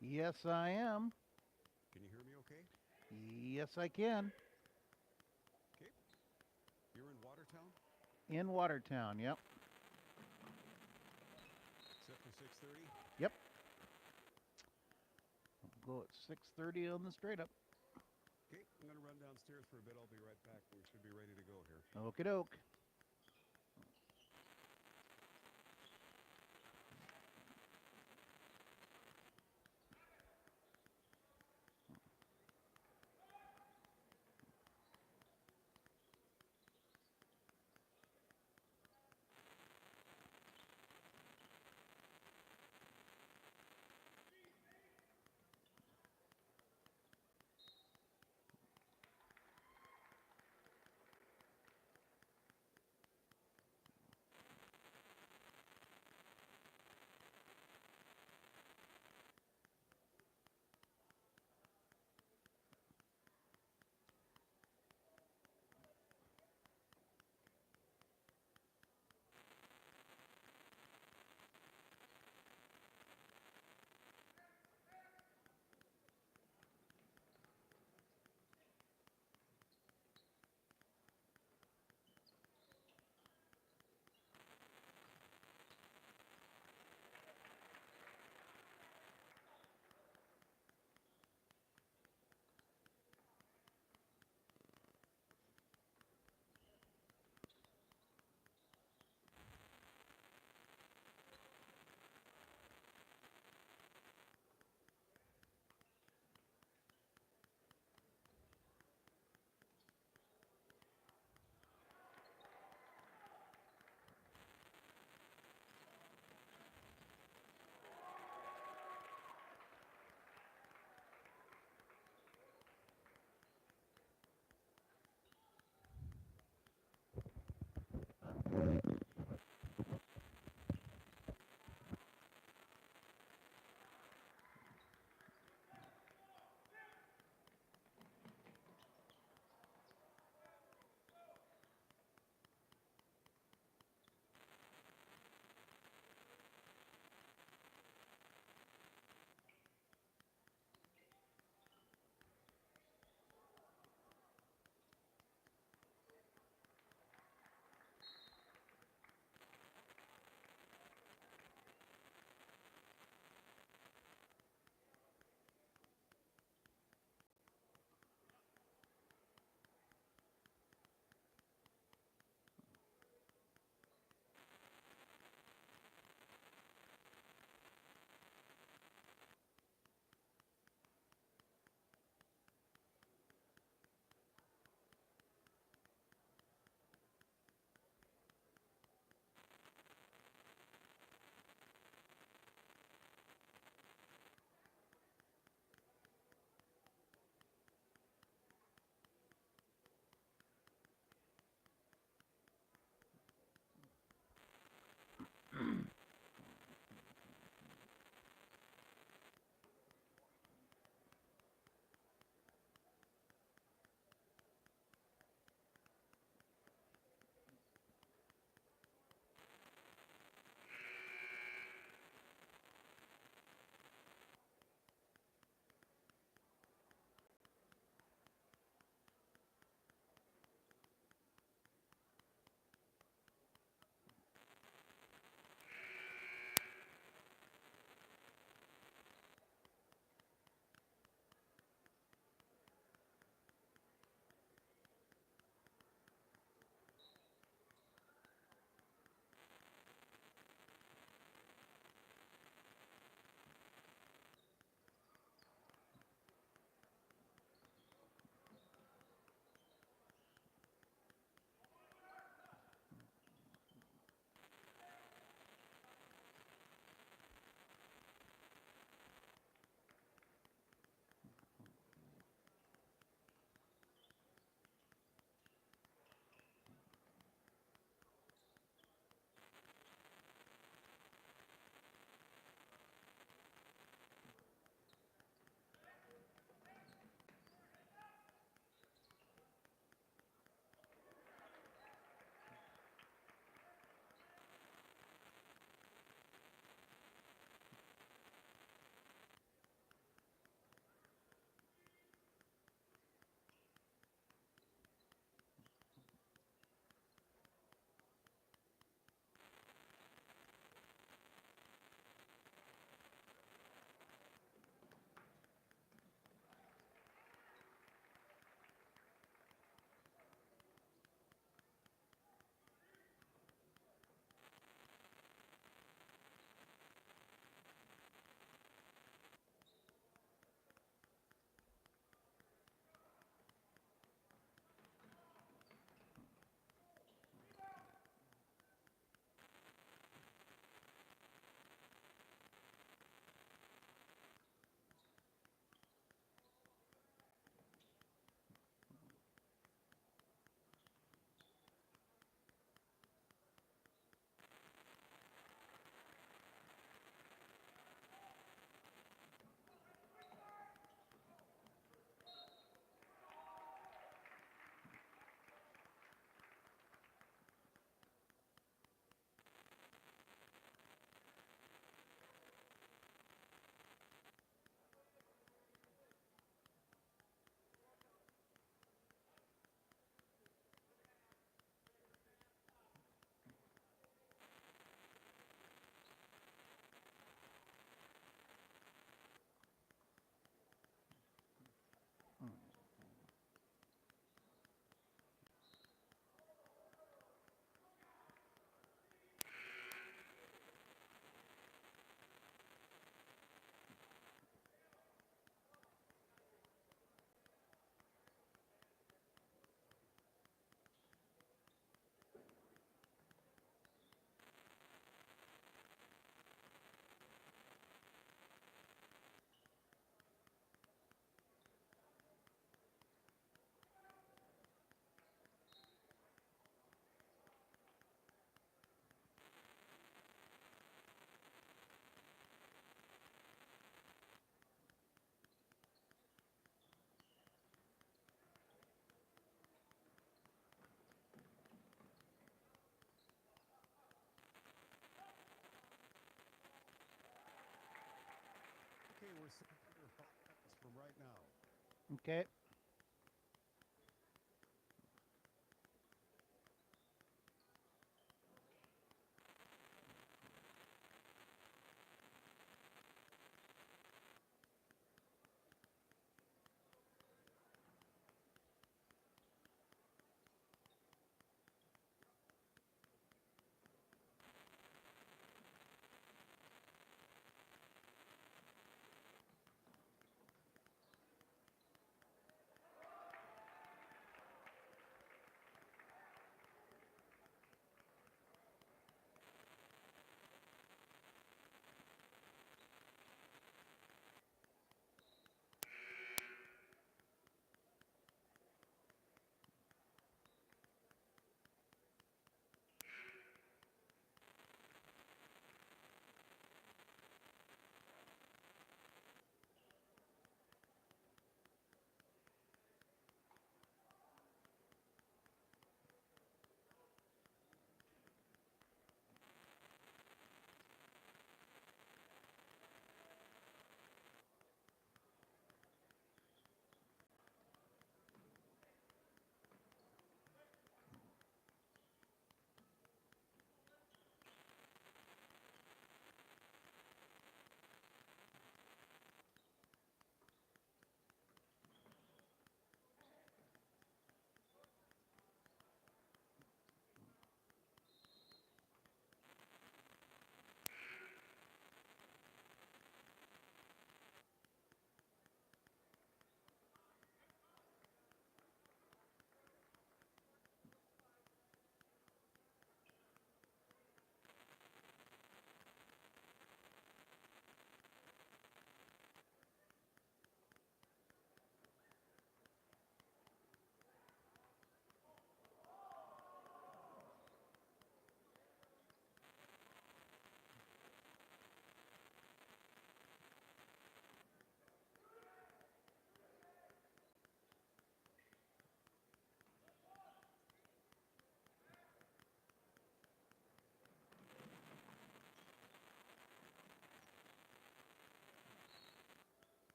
Yes, I am. Can you hear me okay? Yes, I can. Okay. You're in Watertown? In Watertown, yep. Set for 6:30? Yep. Go at 6:30 on the straight up. Okay, I'm going to run downstairs for a bit. I'll be right back. We should be ready to go here. Okie doke. over 6 miles from right now. Okay.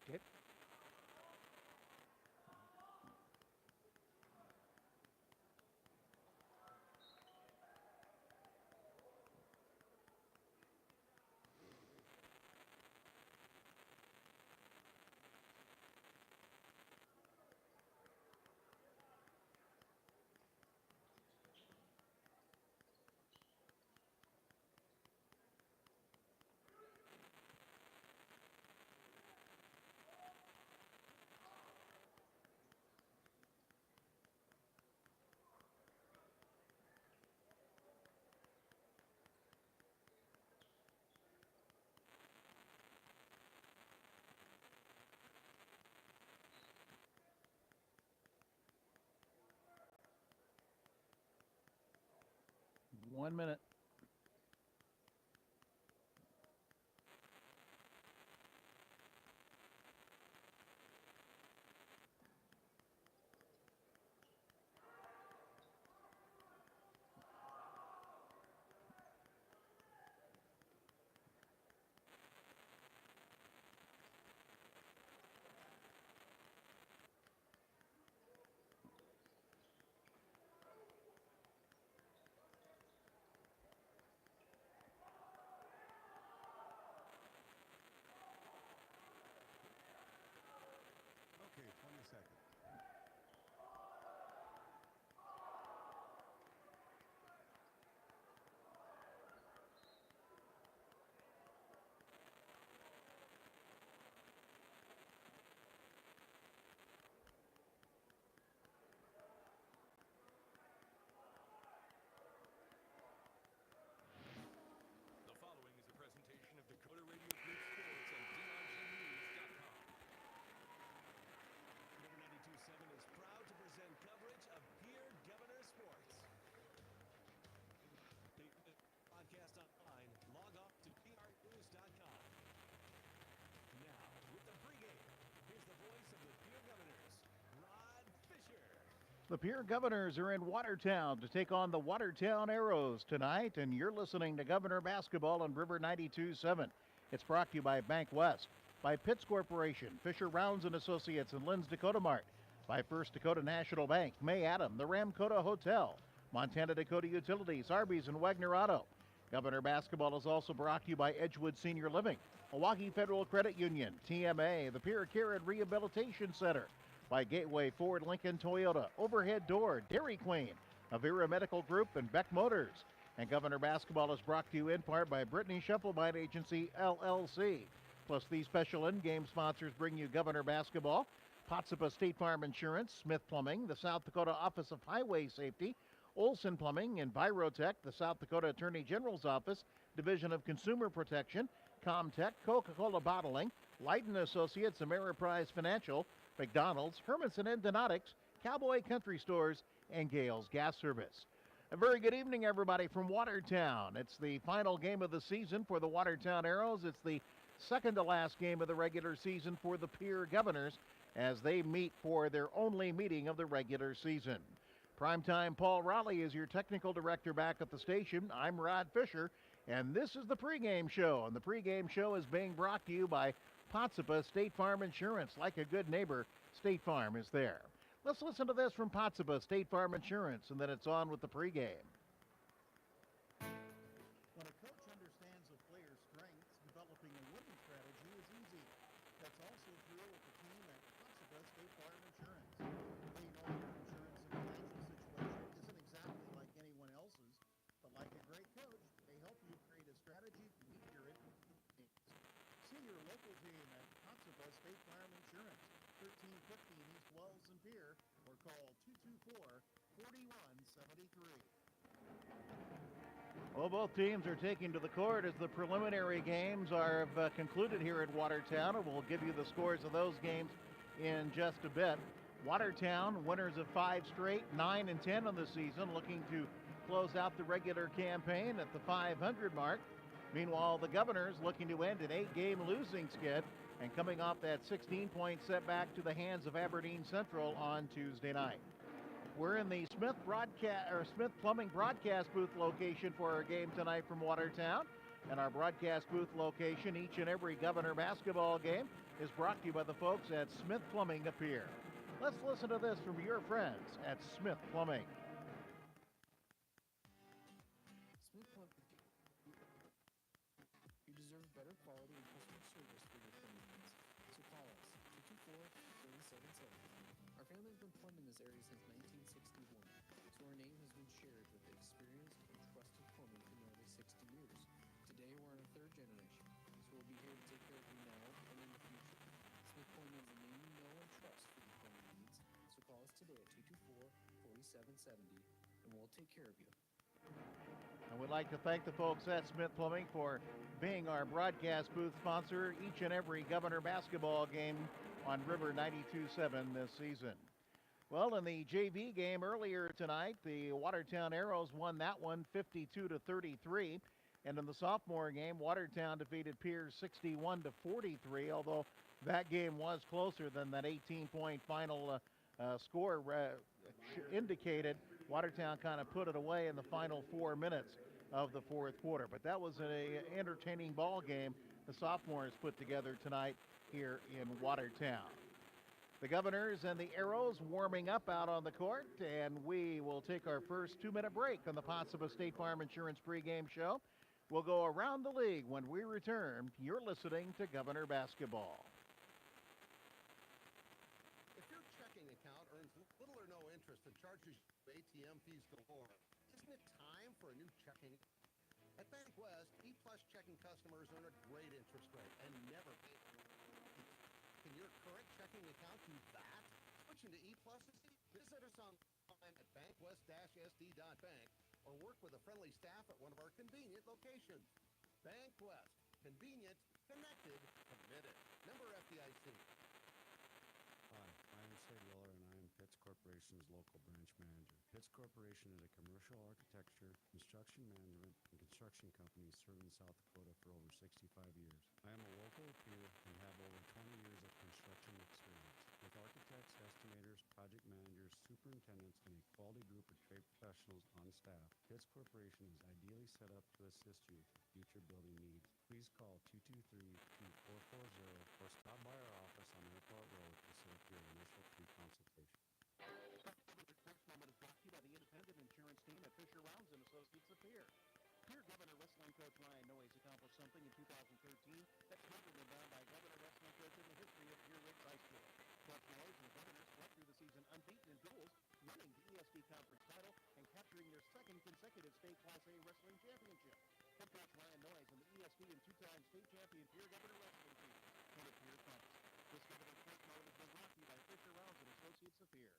Okay. One minute. The Pierre Governors are in Watertown to take on the Watertown Arrows tonight, and you're listening to Governor Basketball on River 92.7. It's brought to you by Bank West, by Pitts Corporation, Fisher Rounds and Associates, and Lynn's Dakota Mart, by First Dakota National Bank, May Adam, the Ramkota Hotel, Montana Dakota Utilities, Arby's, and Wagner Auto. Governor Basketball is also brought to you by Edgewood Senior Living, Milwaukee Federal Credit Union, TMA, the Pierre Care and Rehabilitation Center, by Gateway Ford Lincoln Toyota, Overhead Door, Dairy Queen, Avera Medical Group, and Beck Motors. And Governor Basketball is brought to you in part by Brittany Scheffelbein Agency, LLC. Plus, these special in-game sponsors bring you Governor Basketball, Potsdam State Farm Insurance, Smith Plumbing, the South Dakota Office of Highway Safety, Olson Plumbing, Envirotech, the South Dakota Attorney General's Office, Division of Consumer Protection, Comtech, Coca-Cola Bottling, Light & Associates, Ameriprise Financial, McDonald's, Hermanson Endonautic's, Cowboy Country Stores, and Gale's Gas Service. A very good evening, everybody, from Watertown. It's the final game of the season for the Watertown Arrows. It's the second to last game of the regular season for the Pierre Governors as they meet for their only meeting of the regular season. Primetime Paul Raleigh is your technical director back at the station. I'm Rod Fisher, and this is the pregame show. And the pregame show is being brought to you by Potsdam State Farm Insurance. Like a good neighbor, State Farm is there. Let's listen to this from Potsdam State Farm Insurance, and then it's on with the pregame. When a coach understands a player's strengths, developing a winning strategy is easy. That's also true with the team at Potsdam State Farm Insurance. They know your insurance and financial situation isn't exactly like anyone else's, but like a great coach, they help you create a strategy to meet your needs. See your local team at Potsdam State Farm Insurance, 1315 East Wells and Pierre, or call 224-4173. Well, both teams are taking to the court as the preliminary games are concluded here at Watertown, and we'll give you the scores of those games in just a bit. Watertown, winners of 5 straight, 9 and 10 on the season, looking to close out the regular campaign at the 500 mark. Meanwhile, the Governors looking to end an 8-game losing skid and coming off that 16-point setback to the hands of Aberdeen Central on Tuesday night. We're in the Smith Plumbing broadcast booth location for our game tonight from Watertown. And our broadcast booth location, each and every Governor basketball game, is brought to you by the folks at Smith Plumbing up here. Let's listen to this from your friends at Smith Plumbing. Smith Plumbing. You deserve better quality and customer service for your plumbing needs. So call us 224-3770. Our family has been plumbing this area since 1961, so our name has been shared with the experience and trusted plumbing for nearly 60 years. Today we're in our 3rd generation, so we'll be here to take care of you now and in the future. Smith Plumbing is the name you know and trust for your plumbing needs, so call us today at 224-4770 and we'll take care of you. And we'd like to thank the folks at Smith Plumbing for being our broadcast booth sponsor each and every Governor basketball game on River 92.7 this season. Well, in the JV game earlier tonight, the Watertown Arrows won that one 52-33. And in the sophomore game, Watertown defeated Pierre 61-43, although that game was closer than that 18-point final score indicated. Watertown kind of put it away in the final 4 minutes of the fourth quarter. But that was an entertaining ball game the sophomores put together tonight here in Watertown. The Governors and the Arrows warming up out on the court, and we will take our first 2-minute break on the Potsdam State Farm Insurance pregame show. We'll go around the league when we return. You're listening to Governor Basketball. If your checking account earns little or no interest and charges ATM fees galore, isn't it time for a new checking? At Bank West, E-Plus checking customers earn a great interest rate and never pay. Can your current checking account do that? Switching to E-Plus? Visit us online at bankwest-sd.bank or work with a friendly staff at one of our convenient locations. Bank West. Convenient, connected, committed. Member FDIC. Hi, I am Sid Willer, and I am Pitts Corporation's local branch manager. Pitts Corporation is a commercial architecture, construction management, and construction company serving South Dakota for over 65 years. I am a local peer and have over 20 years of construction experience with architects, estimators, project managers, superintendents, professionals on staff. Pitts Corporation is ideally set up to assist you with your future building needs. Please call 223-2440 or stop by our office on Airport Road to set up your initial free consultation. Sports Moment is brought to you by the independent insurance team at Fisher Rounds and Associates of Pierre. Pierre Governor Wrestling Coach Ryan Noyes accomplished something in 2013 that's never been done by Governor Wrestling Coach in the history of Pierre Ridge High School. Coach Noyes and the Governors swept through the season unbeaten in duels, winning the ESD Conference title and capturing their second consecutive state Class A wrestling championship. Head coach Ryan Noyes and the ESD and two-time state champion Pierre Governor Wrestling team won at Pierre Campus. This Governor Sports Moment has been brought to you by Fisher Rounds and Associates of Pierre.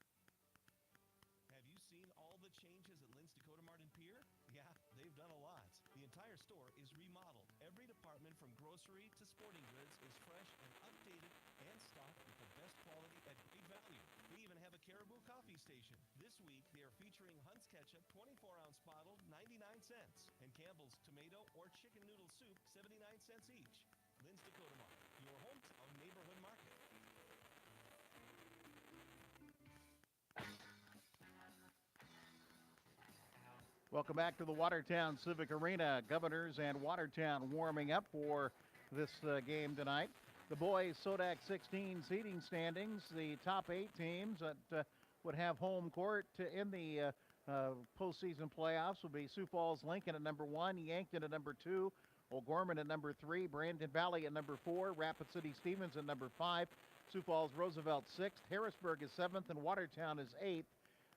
Have you seen all the changes at Lynn's Dakota Mart in Pierre? Yeah, they've done a lot. The entire store is remodeled. Every department from grocery to sporting goods is fresh and updated and stocked with the best quality at great value. They even have a Caribou coffee station. This week, they are featuring Hunt's Ketchup 24-ounce bottle, 99 cents, and Campbell's tomato or chicken noodle soup, 79 cents each. Lynn's Dakota Mart, your hometown neighborhood market. Welcome back to the Watertown Civic Arena. Governors and Watertown warming up for this game tonight. The boys Sodak 16 seeding standings, the top 8 teams that would have home court in the postseason playoffs will be Sioux Falls Lincoln at number 1, Yankton at number 2, O'Gorman at number 3, Brandon Valley at number 4, Rapid City Stevens at number 5, Sioux Falls Roosevelt 6th, Harrisburg is 7th, and Watertown is 8th.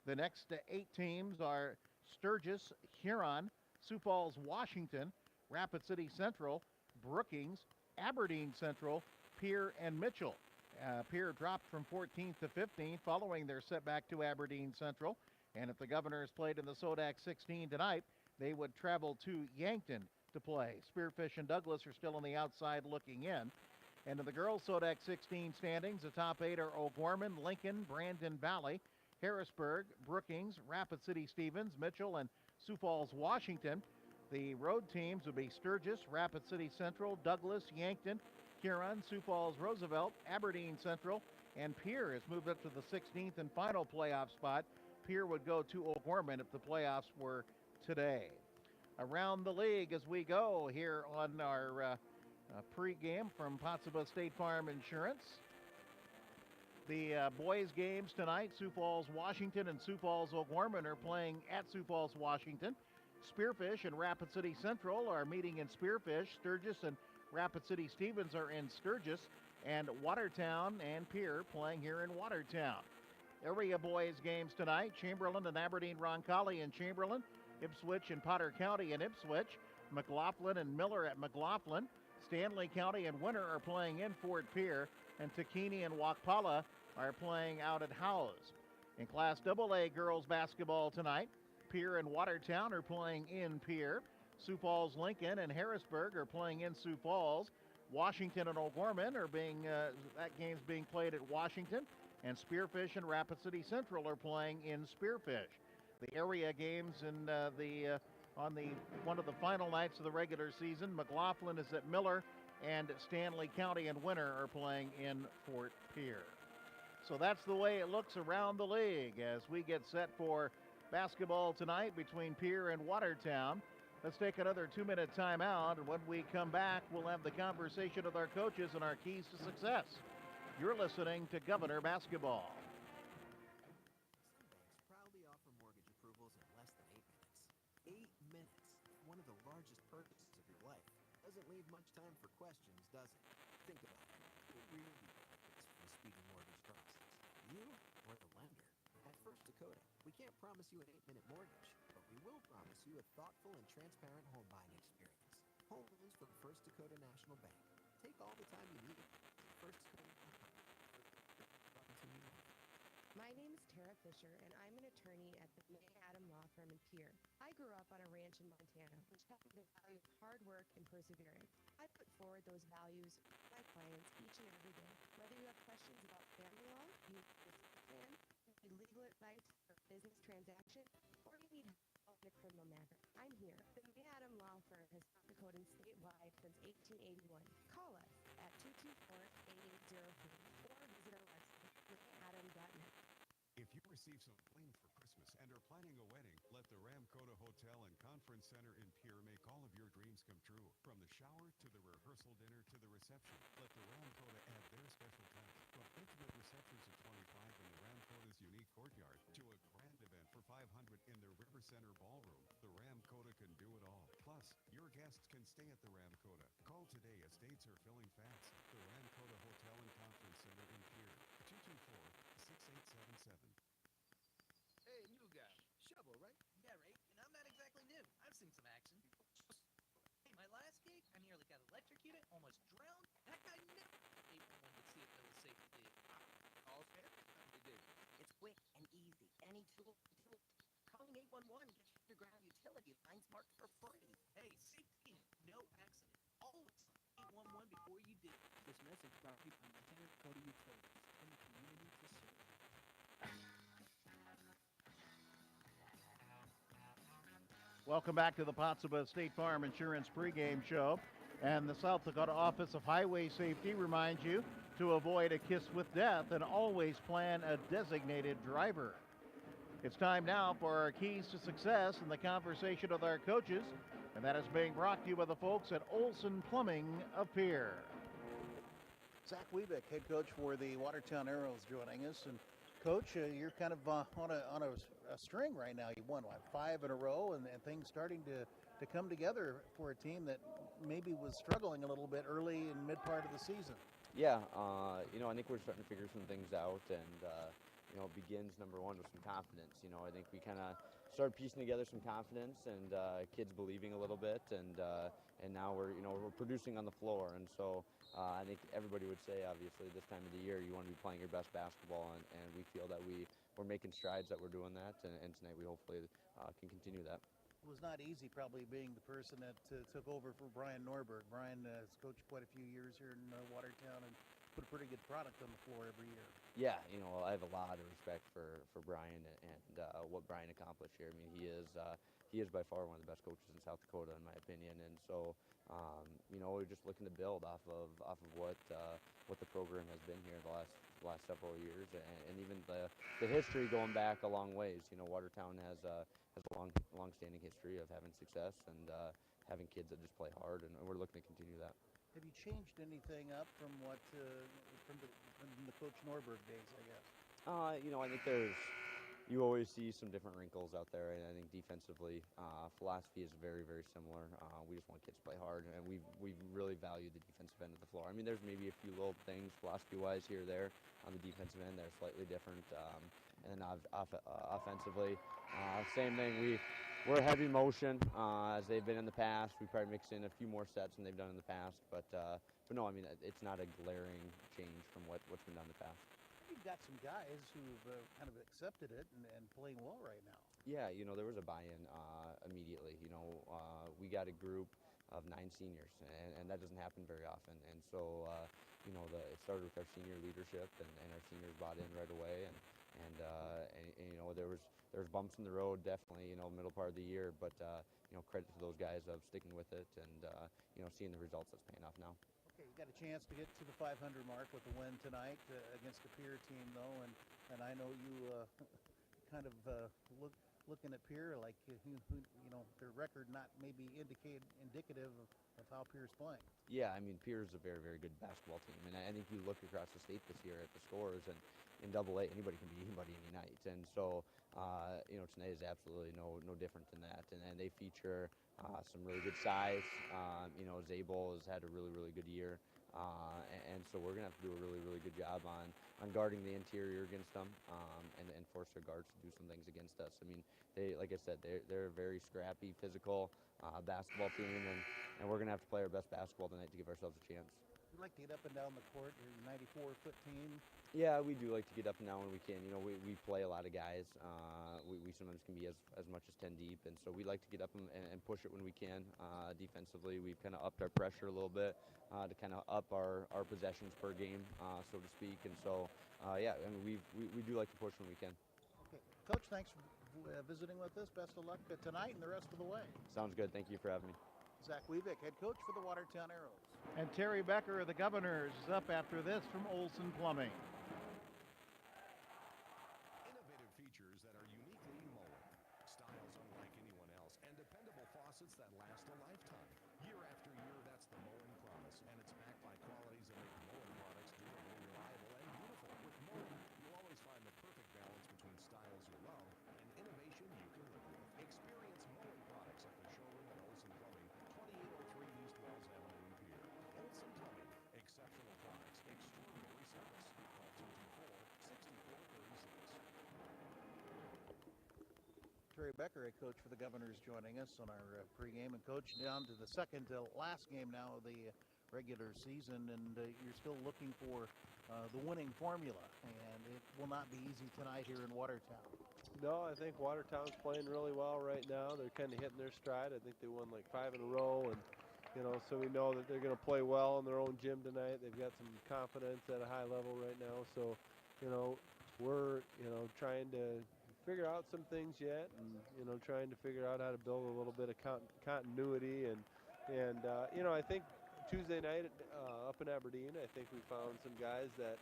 The next 8 teams are Sturgis, Huron, Sioux Falls, Washington, Rapid City Central, Brookings, Aberdeen Central, Pierre, and Mitchell. Pierre dropped from 14th to 15th following their setback to Aberdeen Central. And if the Governors played in the Sodak 16 tonight, they would travel to Yankton to play. Spearfish and Douglas are still on the outside looking in. And in the girls Sodak 16 standings, the top 8 are O'Gorman, Lincoln, Brandon Valley, Harrisburg, Brookings, Rapid City Stevens, Mitchell, and Sioux Falls, Washington. The road teams would be Sturgis, Rapid City Central, Douglas, Yankton, Huron, Sioux Falls, Roosevelt, Aberdeen Central, and Pierre has moved up to the 16th and final playoff spot. Pierre would go to O'Gorman if the playoffs were today. Around the league as we go here on our pregame from Pottsville State Farm Insurance. The boys' games tonight, Sioux Falls, Washington, and Sioux Falls, O'Gorman are playing at Sioux Falls, Washington. Spearfish and Rapid City Central are meeting in Spearfish. Sturgis and Rapid City Stevens are in Sturgis. And Watertown and Pierre playing here in Watertown. Area boys' games tonight, Chamberlain and Aberdeen Roncalli in Chamberlain. Ipswich and Potter County in Ipswich. McLaughlin and Miller at McLaughlin. Stanley County and Winter are playing in Fort Pierre. And Takini and Wakpala are playing out at Howes. In Class AA girls basketball tonight, Pierre and Watertown are playing in Pierre. Sioux Falls Lincoln and Harrisburg are playing in Sioux Falls. Washington and O'Gorman are that game's being played at Washington. And Spearfish and Rapid City Central are playing in Spearfish. The area games in on one of the final nights of the regular season, McLaughlin is at Miller, and Stanley County and Winter are playing in Fort Pierre. So that's the way it looks around the league as we get set for basketball tonight between Pierre and Watertown. Let's take another 2-minute timeout, and when we come back, we'll have the conversation with our coaches and our keys to success. You're listening to Governor Basketball. Some banks proudly offer mortgage approvals in less than 8 minutes. 8 minutes, one of the largest purchases of your life. Doesn't leave much time for questions, does it? Think about it. Who really benefits from a speedy mortgage process? You or the lender? At First Dakota, we can't promise you an 8-minute mortgage, but we will promise you a thoughtful and transparent home buying experience. Home loans from First Dakota National Bank. Take all the time you need. First Dakota. My name is Tara Fisher, and I'm an attorney at the May Adam Law Firm in Pierre. I grew up on a ranch in Montana, which taught me the value of hard work and perseverance. I put forward those values to my clients each and every day. Whether you have questions about family law, you need a plan, you need legal advice for a business transaction, or you need help in a criminal matter, I'm here. The May Adam Law Firm has been Dakotan statewide since 1881. Call us at 224-8803 or visit our website, mayadam.net. If you receive some flame for Christmas and are planning a wedding, let Let the Ramkota Hotel and Conference Center in Pierre make all of your dreams come true. From the shower to the rehearsal dinner to the reception, let the Ramkota add their special touch. From intimate receptions at 25 in the Ramkota's unique courtyard to a grand event for 500 in their River Center ballroom, the Ramkota can do it all. Plus, your guests can stay at the Ramkota. Call today as dates are filling fast. The Ramkota Hotel and Conference Center in Pierre, 224-6877. Hey, new guy. Shovel, right? Yeah, right. And I'm not exactly new. I've seen some action. Hey, my last gig, I nearly got electrocuted, almost drowned. That guy never 811 to see if there was safety did. All set? They did. It's quick and easy. Any tool. Calling 811 gets your underground utility lines marked for free. Hey, safety, no accident. Always 811 before you do. This message brought to you by Montana Dakota Utilities and the community to serve. Welcome back to the Pottsabah State Farm Insurance pregame show. And the South Dakota Office of Highway Safety reminds you to avoid a kiss with death and always plan a designated driver. It's time now for our keys to success and the conversation with our coaches. And that is being brought to you by the folks at Olson Plumbing of Pierre. Zach Wiebeck, head coach for the Watertown Arrows, joining us. And Coach, you're kind of on a string right now. You won, what, 5 in a row, and things starting to come together for a team that maybe was struggling a little bit early and mid part of the season. Yeah, I think we're starting to figure some things out, and it begins, number one, with some confidence. I think we kind of started piecing together some confidence and kids believing a little bit, and now we're producing on the floor. And so I think everybody would say, obviously, this time of the year, you want to be playing your best basketball, and we feel that we're making strides, that we're doing that, and tonight we hopefully can continue that. It was not easy, probably, being the person that took over for Brian Norberg. Brian has coached quite a few years here in Watertown and put a pretty good product on the floor every year. Yeah, I have a lot of respect for Brian and what Brian accomplished here. I mean, he is by far one of the best coaches in South Dakota, in my opinion. And so, we're just looking to build off of what the program has been here the last several years, and even the history going back a long ways. Watertown has a long-standing history of having success and having kids that just play hard, and we're looking to continue that. Have you changed anything up from what from the Coach Norberg days, I guess? I think you always see some different wrinkles out there, and I think defensively, philosophy is very, very similar. We just want kids to play hard, and we really value the defensive end of the floor. I mean, there's maybe a few little things philosophy-wise here or there on the defensive end that are slightly different, and then offensively, same thing. We're heavy motion as they've been in the past. We probably mix in a few more sets than they've done in the past, but no, I mean, it's not a glaring change from what's been done in the past. You've got some guys who've kind of accepted it and playing well right now. Yeah, there was a buy-in immediately. We got a group of 9 seniors, and that doesn't happen very often. And so, it started with our senior leadership, and our seniors bought in right away. And there was bumps in the road, definitely, middle part of the year. But credit to those guys of sticking with it, and seeing the results that's paying off now. Okay, you got a chance to get to the 500 mark with the win tonight against the Pierre team, though, and I know you kind of looking at Pierre like their record not maybe indicative of how Pierre's playing. Yeah, I mean, Pierre's a very, very good basketball team, and I think you look across the state this year at the scores, and in AA, anybody can beat anybody any night, and so tonight is absolutely no different than that, and they feature some really good size. Zabel has had a really, really good year, and so we're gonna have to do a really, really good job on guarding the interior against them, and force their guards to do some things against us. I mean, like I said, they're a very scrappy, physical basketball team, and we're gonna have to play our best basketball tonight to give ourselves a chance. You like to get up and down the court. You're a 94-foot team. Yeah, we do like to get up and down when we can. We play a lot of guys. We sometimes can be as much as 10 deep, and so we like to get up and push it when we can. Defensively, we've kind of upped our pressure a little bit to kind of up our possessions per game, so to speak. And so, yeah, I mean, we do like to push when we can. Okay, Coach, thanks for visiting with us. Best of luck tonight and the rest of the way. Sounds good. Thank you for having me. Zach Wiebeck, head coach for the Watertown Arrows. And Terry Becker of the Governors is up after this from Olson Plumbing. Innovative features that are uniquely Mullen. Styles unlike assets that last a lifetime. Year after year, that's the Moen promise, and it's backed by qualities that make Moen products durable, reliable, and beautiful. With Moen, you'll always find the perfect balance between styles you love and innovation you can live with. Experience Moen products at the showroom at Olson Plumbing, 2803 East Wells Avenue in Pierre. Olson Plumbing, exceptional products, extraordinary service. Call 224-6436. Terry Becker, a coach for the Governors, joining us on our pregame. And coach, down to the second to last game now of the regular season, and you're still looking for the winning formula, and it will not be easy tonight here in Watertown. No, I think Watertown's playing really well right now. They're kind of hitting their stride. I think they won like 5 in a row, and so we know that they're going to play well in their own gym tonight. They've got some confidence at a high level right now. So, we're trying to figure out some things yet, and trying to figure out how to build a little bit of continuity, and I think Tuesday night up in Aberdeen, I think we found some guys that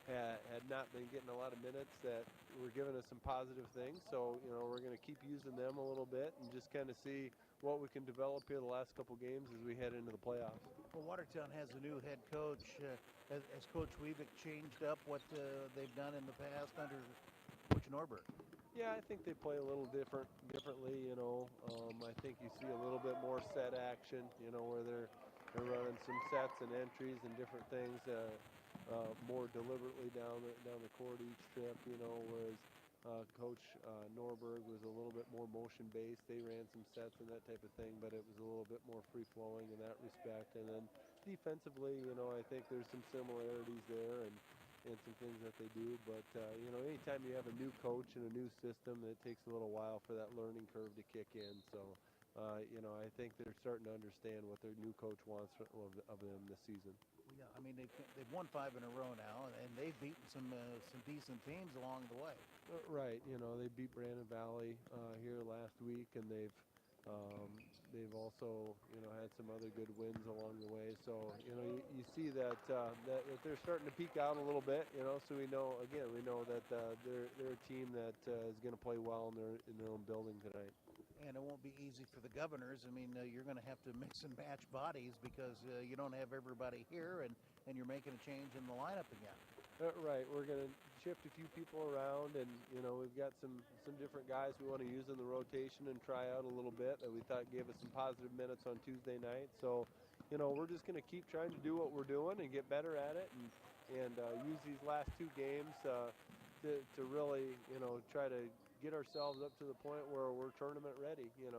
had not been getting a lot of minutes that were giving us some positive things. So we're going to keep using them a little bit and just kind of see what we can develop here the last couple games as we head into the playoffs. Well, Watertown has a new head coach. Has Coach Weavick changed up what they've done in the past under Coach Norberg? Yeah, I think they play a little differently. I think you see a little bit more set action. Where they're running some sets and entries and different things more deliberately down the court each trip. Whereas Coach Norberg was a little bit more motion based. They ran some sets and that type of thing, but it was a little bit more free flowing in that respect. And then defensively, I think there's some similarities there and some things that they do, but anytime you have a new coach and a new system, it takes a little while for that learning curve to kick in. So I think they're starting to understand what their new coach wants of them this season. Yeah, I mean they've won 5 in a row now, and they've beaten some decent teams along the way. Right, they beat Brandon Valley here last week, and they've also had some other good wins along the way. So you see that they're starting to peak out a little bit. So we know that they're a team that is going to play well in their own building tonight. And it won't be easy for the Governors. I mean, you're going to have to mix and match bodies because you don't have everybody here, and you're making a change in the lineup again. Right, we're going to shift a few people around, and we've got some different guys we want to use in the rotation and try out a little bit that we thought gave us some positive minutes on Tuesday night. So, we're just going to keep trying to do what we're doing and get better at it, and use these last 2 games to really try to get ourselves up to the point where we're tournament ready, and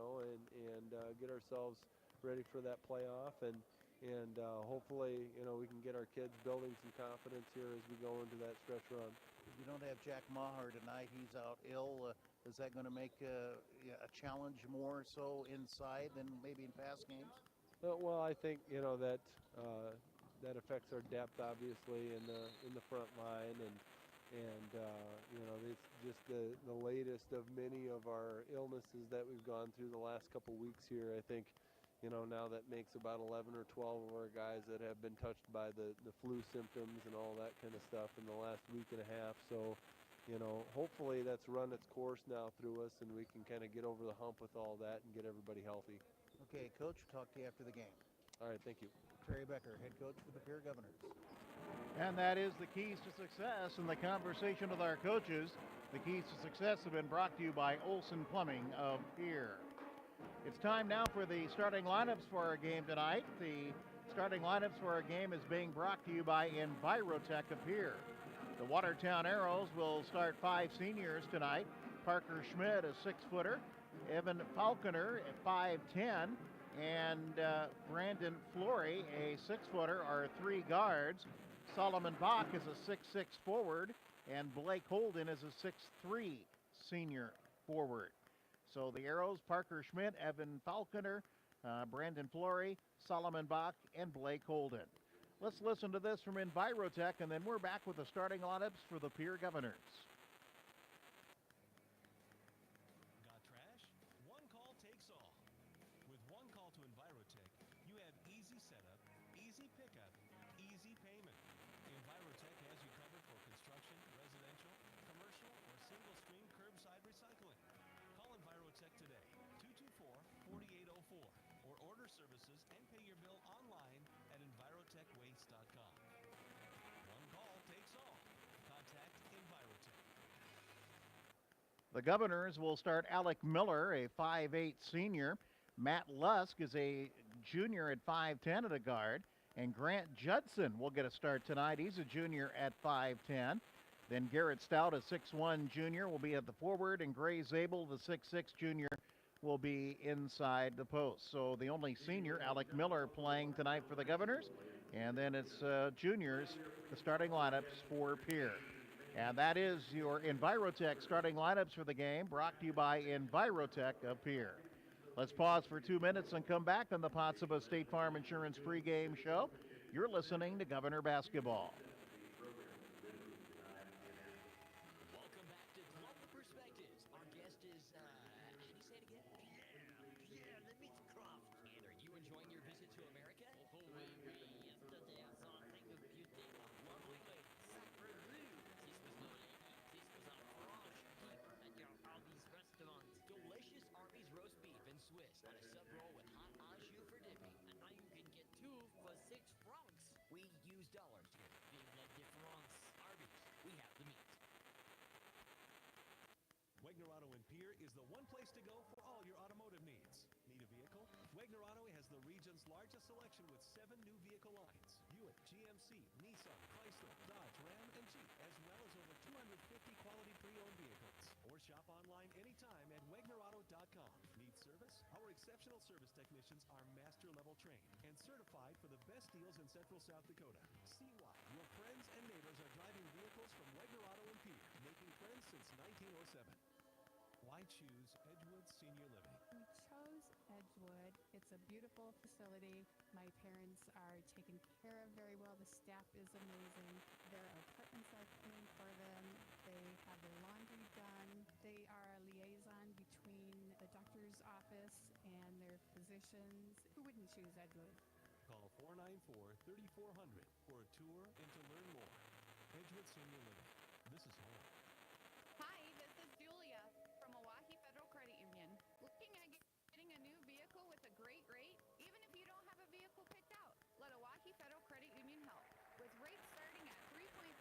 get ourselves ready for that playoff, and hopefully, we can get our kids building some confidence here as we go into that stretch run. You don't have Jack Maher tonight. He's out ill. Is that going to make a challenge more so inside than maybe in past games? Well, I think, that affects our depth, obviously, in the front line, and it's just the latest of many of our illnesses that we've gone through the last couple weeks here. I think, now that makes about 11 or 12 of our guys that have been touched by the flu symptoms and all that kind of stuff in the last week and a half. So, hopefully that's run its course now through us, and we can kind of get over the hump with all that and get everybody healthy. Okay, Coach, talk to you after the game. All right, thank you. Terry Becker, head coach for the Pierre Governors. And that is the keys to success in the conversation with our coaches. The keys to success have been brought to you by Olson Plumbing of Pierre. It's time now for the starting lineups for our game tonight. The starting lineups for our game is being brought to you by Envirotech of Pierre. The Watertown Arrows will start 5 seniors tonight. Parker Schmidt, a 6-footer. Evan Falconer, at 5'10", and Brandon Flory, a 6-footer, are 3 guards. Solomon Bach is a 6'6" forward, and Blake Holden is a 6'3" senior forward. So the Arrows, Parker Schmidt, Evan Falconer, Brandon Flory, Solomon Bach, and Blake Holden. Let's listen to this from Envirotech, and then we're back with the starting lineups for the Pierre Governors. Got trash? One call takes all. With one call to Envirotech, you have easy setup, easy pickup, easy payment. Envirotech has you covered for construction, residential, commercial, or single-stream curbside recycling. Call Envirotech today, 224-4804. The Governors will start Alec Miller, a 5'8 senior. Matt Lusk is a junior at 5'10 at a guard. And Grant Judson will get a start tonight. He's a junior at 5'10. Then Garrett Stout, a 6'1 junior, will be at the forward. And Gray Zabel, the 6'6 junior, will be inside the post. So the only senior, Alec Miller, playing tonight for the Governors. And then it's juniors, the starting lineups for Pierre. And that is your Envirotech starting lineups for the game, brought to you by Envirotech of Pierre. Let's pause for 2 minutes and come back on the Pottsville State Farm Insurance pregame show. You're listening to Governor Basketball. Welcome back to Global Perspectives. Our guest is, how do you say it again? Pierre, the meat craft. And are you enjoying your visit to America? Oh, oui. Yesterday I saw a thing of beauty. A lovely lady. Sacre bleu. This was no lady. This was a French heap at your Arby's restaurant. Delicious Arby's roast beef and Swiss on a sub roll with hot au jus for dipping. And now you can get 2 for 6 francs. We use dollars here. Vive la différence. Arby's. We have the meat. Wagner Auto in Pierre is the one place to go for all your automotive needs. Need a vehicle? Wagner Auto has the region's largest selection with 7 new vehicle lines. Buick, GMC, Nissan, Chrysler, Dodge, Ram, and Jeep, as well as over 250 quality pre-owned vehicles. Or shop online anytime at WagnerAuto.com. Need service? Our exceptional service technicians are master-level trained and certified for the best deals in Central South Dakota. See why your friends and neighbors are driving vehicles from Wagner Auto in Pierre, making friends since 1907. Why choose Edgewood Senior Living? We chose Edgewood. It's a beautiful facility. My parents are taken care of very well. The staff is amazing. Their apartments are clean for them. They have their laundry done. They are a liaison between the doctor's office and their physicians. Who wouldn't choose Edgewood? Call 494-3400 for a tour and to learn more. Edgewood Senior Living. This is home. Hi, this is Julia from Milwaukee Federal Credit Union. Looking at getting a new vehicle with a great rate, even if you don't have a vehicle picked out? Let Milwaukee Federal Credit Union help. With rates starting at 3.34%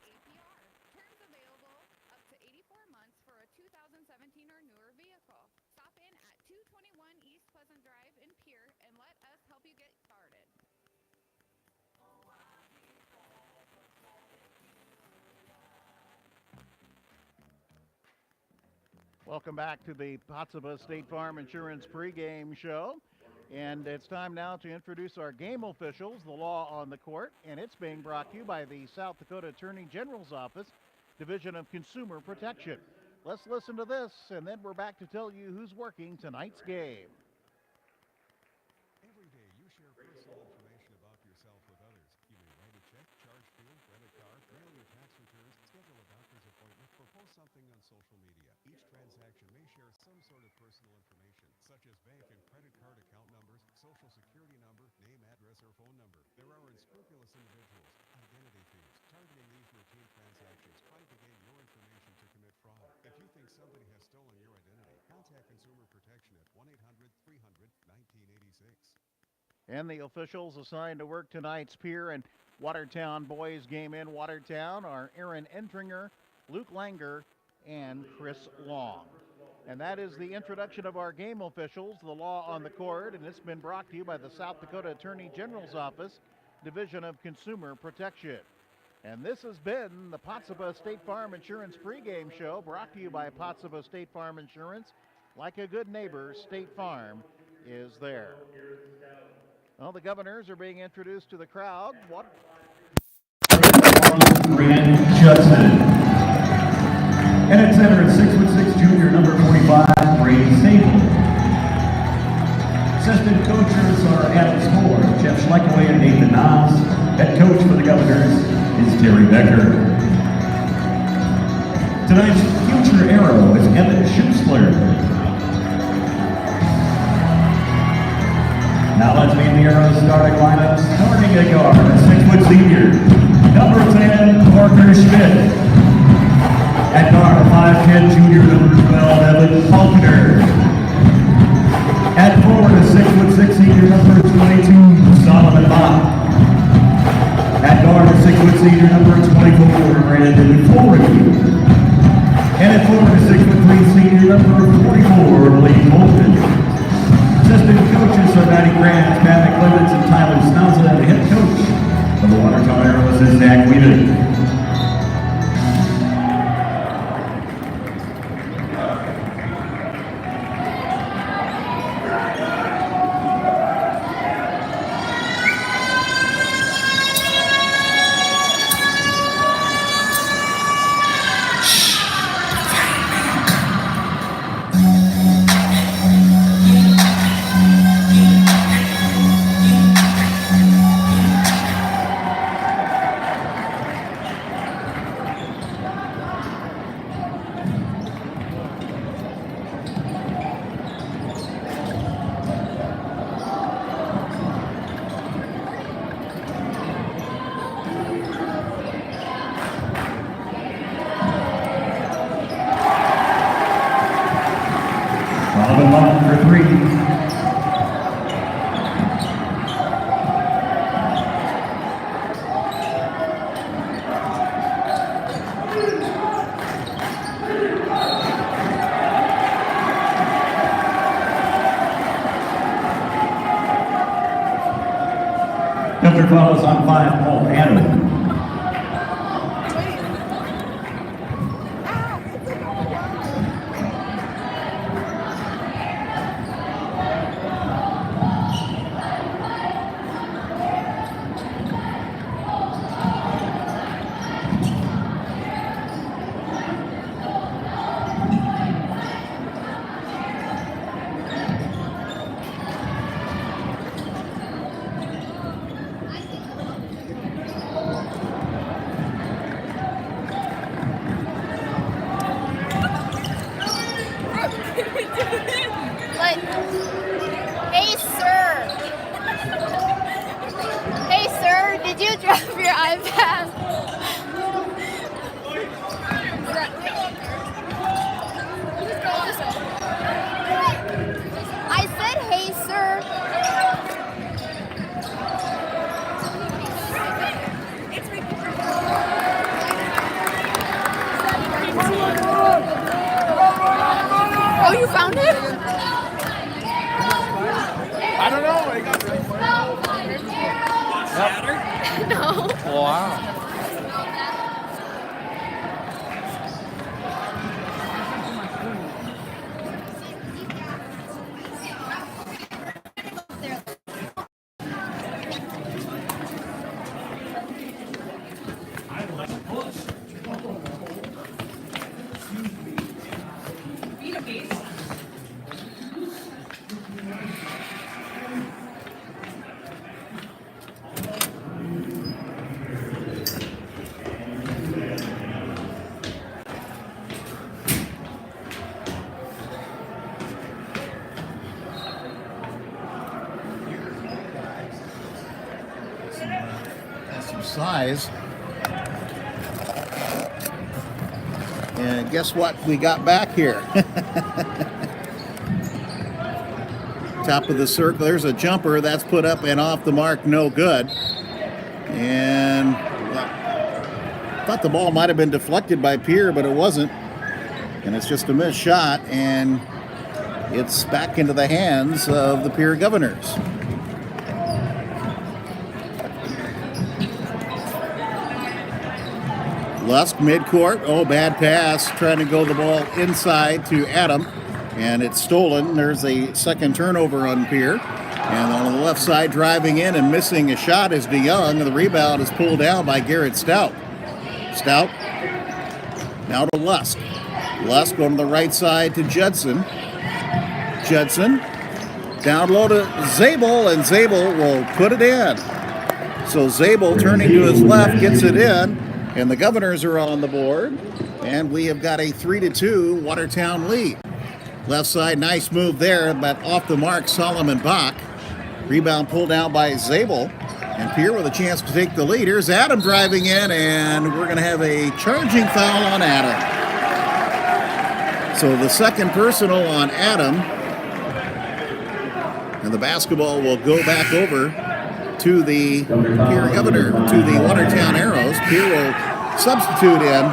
APR. Terms available up to 84 months for a 2017 or newer vehicle. Stop in at 221 East Pleasant Drive in Pierre and let us help you get started. Welcome back to the Pottsville State Farm Insurance pregame show. And it's time now to introduce our game officials, the law on the court. And it's being brought to you by the South Dakota Attorney General's Office, Division of Consumer Protection. Let's listen to this, and then we're back to tell you who's working tonight's game. Every day you share personal information about yourself with others. You may write a check, charge fuel, rent a car, mail your tax returns, schedule a doctor's appointment, or post something on social media. Each transaction may share some sort of personal information, such as bank and credit card account numbers, social security number, name, address, or phone number. There are unscrupulous individuals, identity thieves, targeting these routine transactions, trying to gain your information to commit fraud. If you think somebody has stolen your identity, contact Consumer Protection at 1-800-300-1986. And the officials assigned to work tonight's Pierre and Watertown boys game in Watertown are Aaron Entringer, Luke Langer, and Chris Long. And that is the introduction of our game officials, the law on the court, and it's been brought to you by the South Dakota Attorney General's Office, Division of Consumer Protection. And this has been the Pottsville State Farm Insurance pregame show, brought to you by Pottsville State Farm Insurance. Like a good neighbor, State Farm is there. Well, the Governors are being introduced to the crowd. Grant Judson. And at center, at 6'6" junior, number 45, Brady Sable. Assistant coaches are Adam Spore, Jeff Schleckaway, and Nathan Knobs. Head coach for the Governors is Terry Becker. Tonight's future arrow is Emmett Schusler. Now let's meet the arrow starting lineup. Starting at guard, a 6' senior, number 10, Parker Schmidt. At guard, 5'10" junior, number 12, Evan Faulkner. At forward, a 6'6" senior, number 22, Solomon Bach. At guard, a 6' senior, number 24, Brandon Forey. And at Maddie Grant, Pat McClevins, and Tyler Snauza. The head coach of the Watertown Arrows is Zach Whedon. Donovan Martin for three. Governor follows on 5, Paul Adam. Like, hey sir. Hey sir, did you drop your iPad? I said hey sir. Oh, you found it? I don't know. I got it. No. Wow. Some size. And guess what we got back here? Top of the circle, there's a jumper that's put up and off the mark, no good. And well, thought the ball might have been deflected by Pierre, but it wasn't. And it's just a missed shot, and it's back into the hands of the Pierre Governors. Lusk midcourt. Oh, bad pass. Trying to go the ball inside to Adam. And it's stolen. There's a second turnover on Pierre. And on the left side, driving in and missing a shot is DeYoung. The rebound is pulled down by Garrett Stout. Stout now to Lusk. Lusk going to the right side to Judson. Judson down low to Zabel, and Zabel will put it in. So Zabel turning to his left gets it in. And the Governors are on the board, and we have got a 3-2 Watertown lead. Left side, nice move there, but off the mark, Solomon Bach. Rebound pulled down by Zabel, and Pierre with a chance to take the lead. Here's Adam driving in, and we're going to have a charging foul on Adam. So the second personal on Adam, and the basketball will go back over to the Pierre Governor, to the Watertown Arrows. Pierre will substitute in,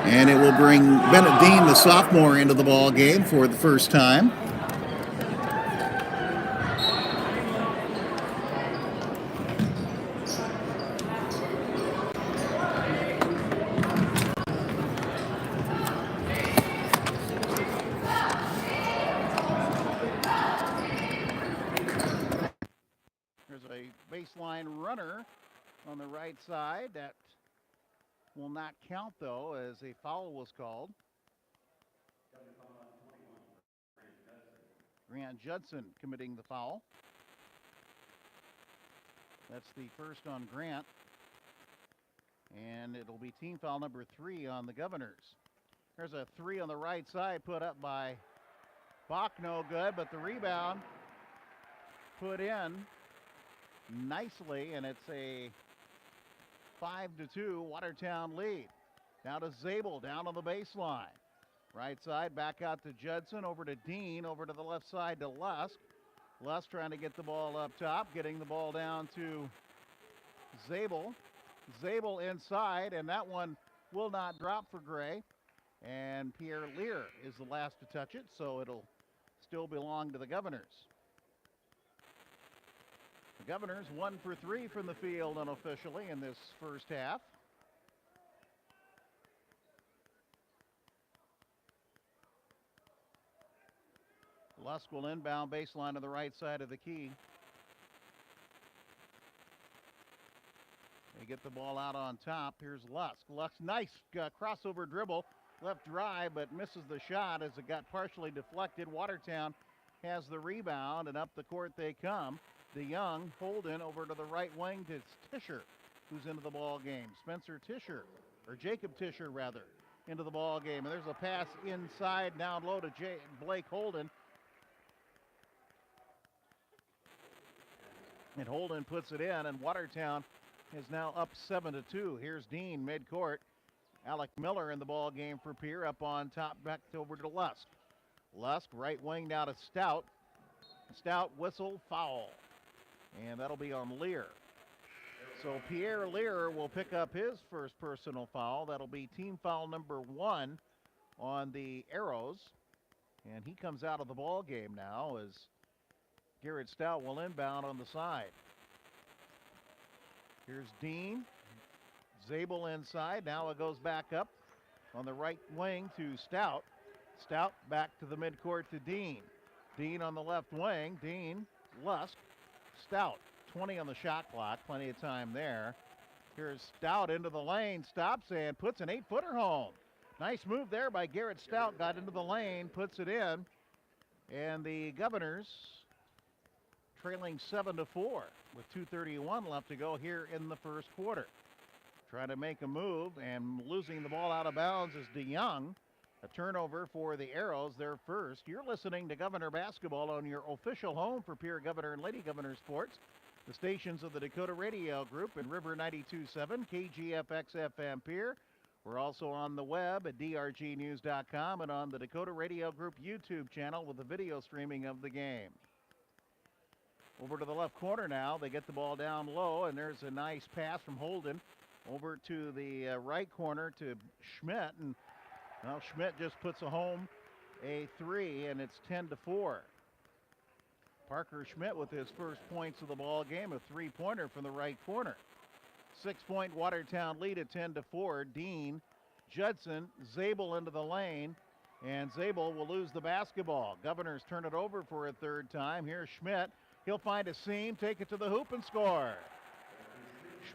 and it will bring Bennett Dean, the sophomore, into the ball game for the first time. right side. That will not count, though, as a foul was called. Grant Judson committing the foul. That's the first on Grant. And it'll be team foul number 3 on the Governors. There's a 3 on the right side put up by Bach, no good, but the rebound put in nicely, and it's a 5-2 Watertown lead. Now to Zabel down on the baseline. Right side, back out to Judson, over to Dean, over to the left side to Lusk. Lusk trying to get the ball up top, getting the ball down to Zabel. Zabel inside, and that one will not drop for Gray. And Pierre Lear is the last to touch it, so it'll still belong to the Governors. The Governors 1 for 3 from the field unofficially in this first half. Lusk will inbound baseline to the right side of the key. They get the ball out on top. Here's Lusk. Lusk, nice crossover dribble. Left drive, but misses the shot as it got partially deflected. Watertown has the rebound, and up the court they come. DeYoung, Holden over to the right wing to Tischer, who's into the ball game. Spencer Tischer, or Jacob Tischer rather, into the ball game. And there's a pass inside, down low to Blake Holden. And Holden puts it in, and Watertown is now up 7-2. Here's Dean midcourt. Alec Miller in the ball game for Pierre, up on top, back over to Lusk. Lusk, right wing now to Stout. Stout whistle, foul. And that'll be on Lear. So Pierre Lear will pick up his first personal foul. That'll be team foul number 1 on the Arrows. And he comes out of the ball game now as Garrett Stout will inbound on the side. Here's Dean. Zabel inside. Now it goes back up on the right wing to Stout. Stout back to the midcourt to Dean. Dean on the left wing. Dean, Lusk, Stout. 20 on the shot clock. Plenty of time there. Here's Stout into the lane. Stops and puts an 8-footer home. Nice move there by Garrett Stout. Got into the lane, puts it in. And the Governors trailing 7-4 with 2:31 left to go here in the first quarter. Trying to make a move and losing the ball out of bounds is DeYoung. A turnover for the Arrows, their first. You're listening to Governor Basketball on your official home for Pierre Governor and Lady Governor Sports. The stations of the Dakota Radio Group and River 92.7, KGFX FM Pierre. We're also on the web at drgnews.com and on the Dakota Radio Group YouTube channel with the video streaming of the game. Over to the left corner now. They get the ball down low, and there's a nice pass from Holden over to the right corner to Schmidt. And well, Schmidt just puts a home a 3, and it's 10-4. Parker Schmidt with his first points of the ball game, a 3-pointer from the right corner. 6-point Watertown lead at 10-4. Dean, Judson, Zabel into the lane, and Zabel will lose the basketball. Governors turn it over for a third time. Here's Schmidt. He'll find a seam, take it to the hoop, and score.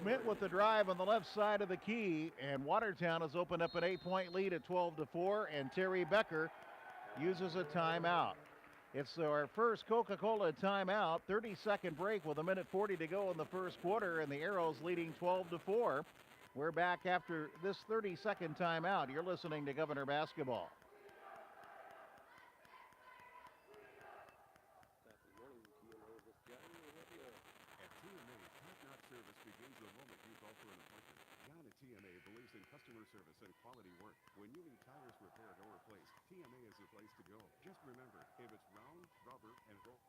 Schmidt with the drive on the left side of the key, and Watertown has opened up an 8-point lead at 12-4, and Terry Becker uses a timeout. It's our first Coca-Cola timeout, 30-second break with 1:40 to go in the first quarter, and the Arrows leading 12-4. We're back after this 30-second timeout. You're listening to Governor Basketball. TMA believes in customer service and quality work. When you need tires repaired or replaced, TMA is the place to go. Just remember, if it's round, rubber, and roll,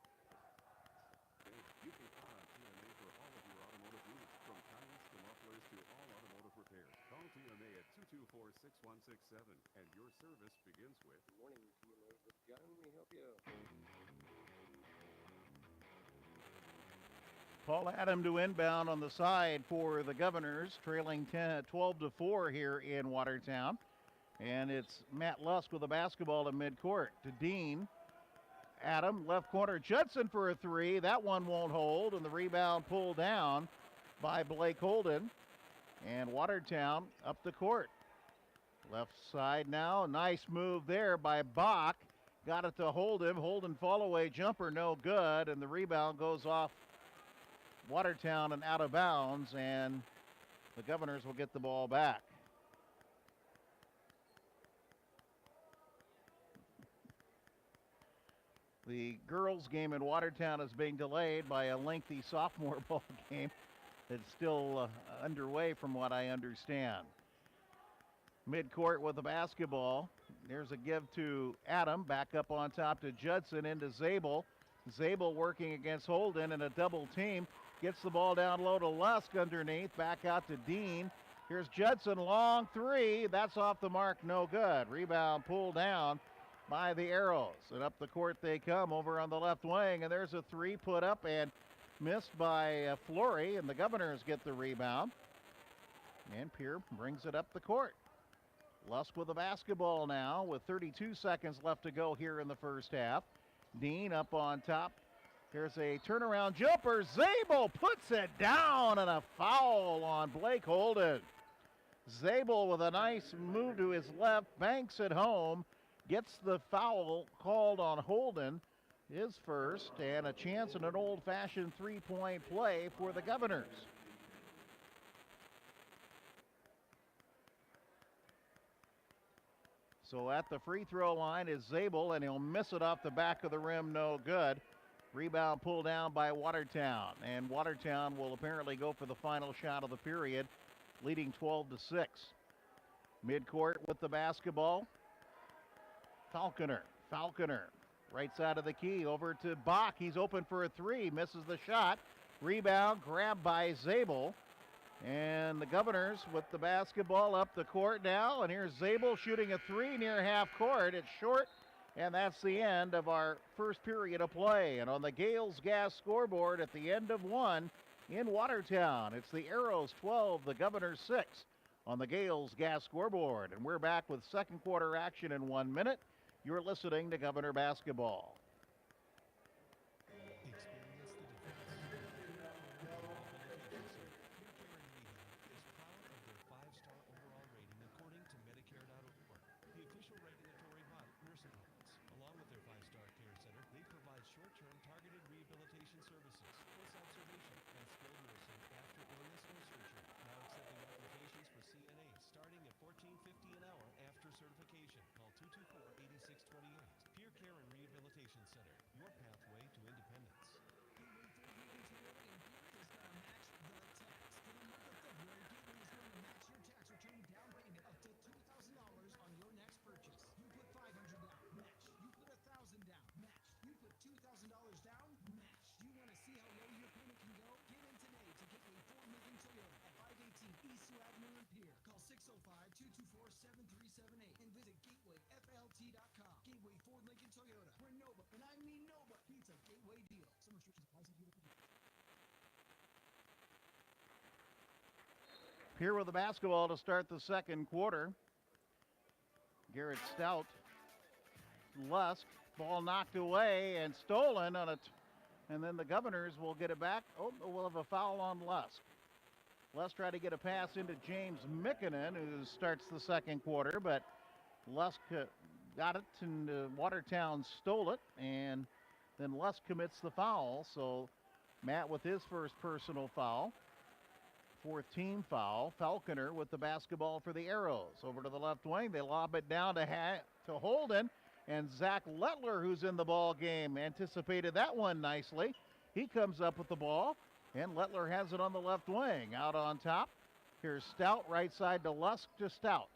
you can count on TMA for all of your automotive needs, from tires to mufflers to all automotive repair. Call TMA at 224-6167, and your service begins with... Good morning, TMA. With John, may help you? Paul Adam to inbound on the side for the Governors, trailing 12-4 here in Watertown. And it's Matt Lusk with the basketball in midcourt to Dean. Adam, left corner, Judson for a 3. That one won't hold, and the rebound pulled down by Blake Holden. And Watertown up the court. Left side now. Nice move there by Bach. Got it to Holden. Holden fall away jumper, no good. And the rebound goes off Watertown and out of bounds. And the Governors will get the ball back. The girls' game in Watertown is being delayed by a lengthy sophomore ball game that's still underway from what I understand. Midcourt with the basketball. There's a give to Adam. Back up on top to Judson into Zabel. Zabel working against Holden in a double team. Gets the ball down low to Lusk underneath. Back out to Dean. Here's Judson, long three. That's off the mark, no good. Rebound pulled down by the Arrows. And up the court they come over on the left wing. And there's a three put up and missed by Flory. And the Governors get the rebound. And Pierre brings it up the court. Lusk with the basketball now with 32 seconds left to go here in the first half. Dean up on top. Here's a turnaround jumper. Zabel puts it down and a foul on Blake Holden. Zabel with a nice move to his left, banks it home, gets the foul called on Holden, his first, and a chance at an old-fashioned three-point play for the Governors. So at the free throw line is Zabel, and he'll miss it off the back of the rim, no good. Rebound pulled down by Watertown, and Watertown will apparently go for the final shot of the period, leading 12-6. Midcourt with the basketball. Falconer, right side of the key, over to Bach. He's open for a three, misses the shot. Rebound grabbed by Zabel. And the Governors with the basketball up the court now. And here's Zabel shooting a three near half court. It's short, and that's the end of our first period of play. And on the Gales Gas scoreboard at the end of one in Watertown, it's the Arrows 12, the Governors 6 on the Gales Gas scoreboard. And we're back with second quarter action in 1 minute. You're listening to Governor Basketball. Here with the basketball to start the second quarter. Garrett Stout. Lusk. Ball knocked away and stolen on and then the Governors will get it back. Oh, we'll have a foul on Lusk. Lusk tried to get a pass into James Mikkonen, who starts the second quarter, but Lusk got it and Watertown stole it, and then Lusk commits the foul. So Matt with his first personal foul. Fourth team foul. Falconer with the basketball for the Arrows. Over to the left wing. They lob it down to Holden. And Zach Lettler, who's in the ball game, anticipated that one nicely. He comes up with the ball. And Lettler has it on the left wing. Out on top. Here's Stout, right side to Lusk to Stout.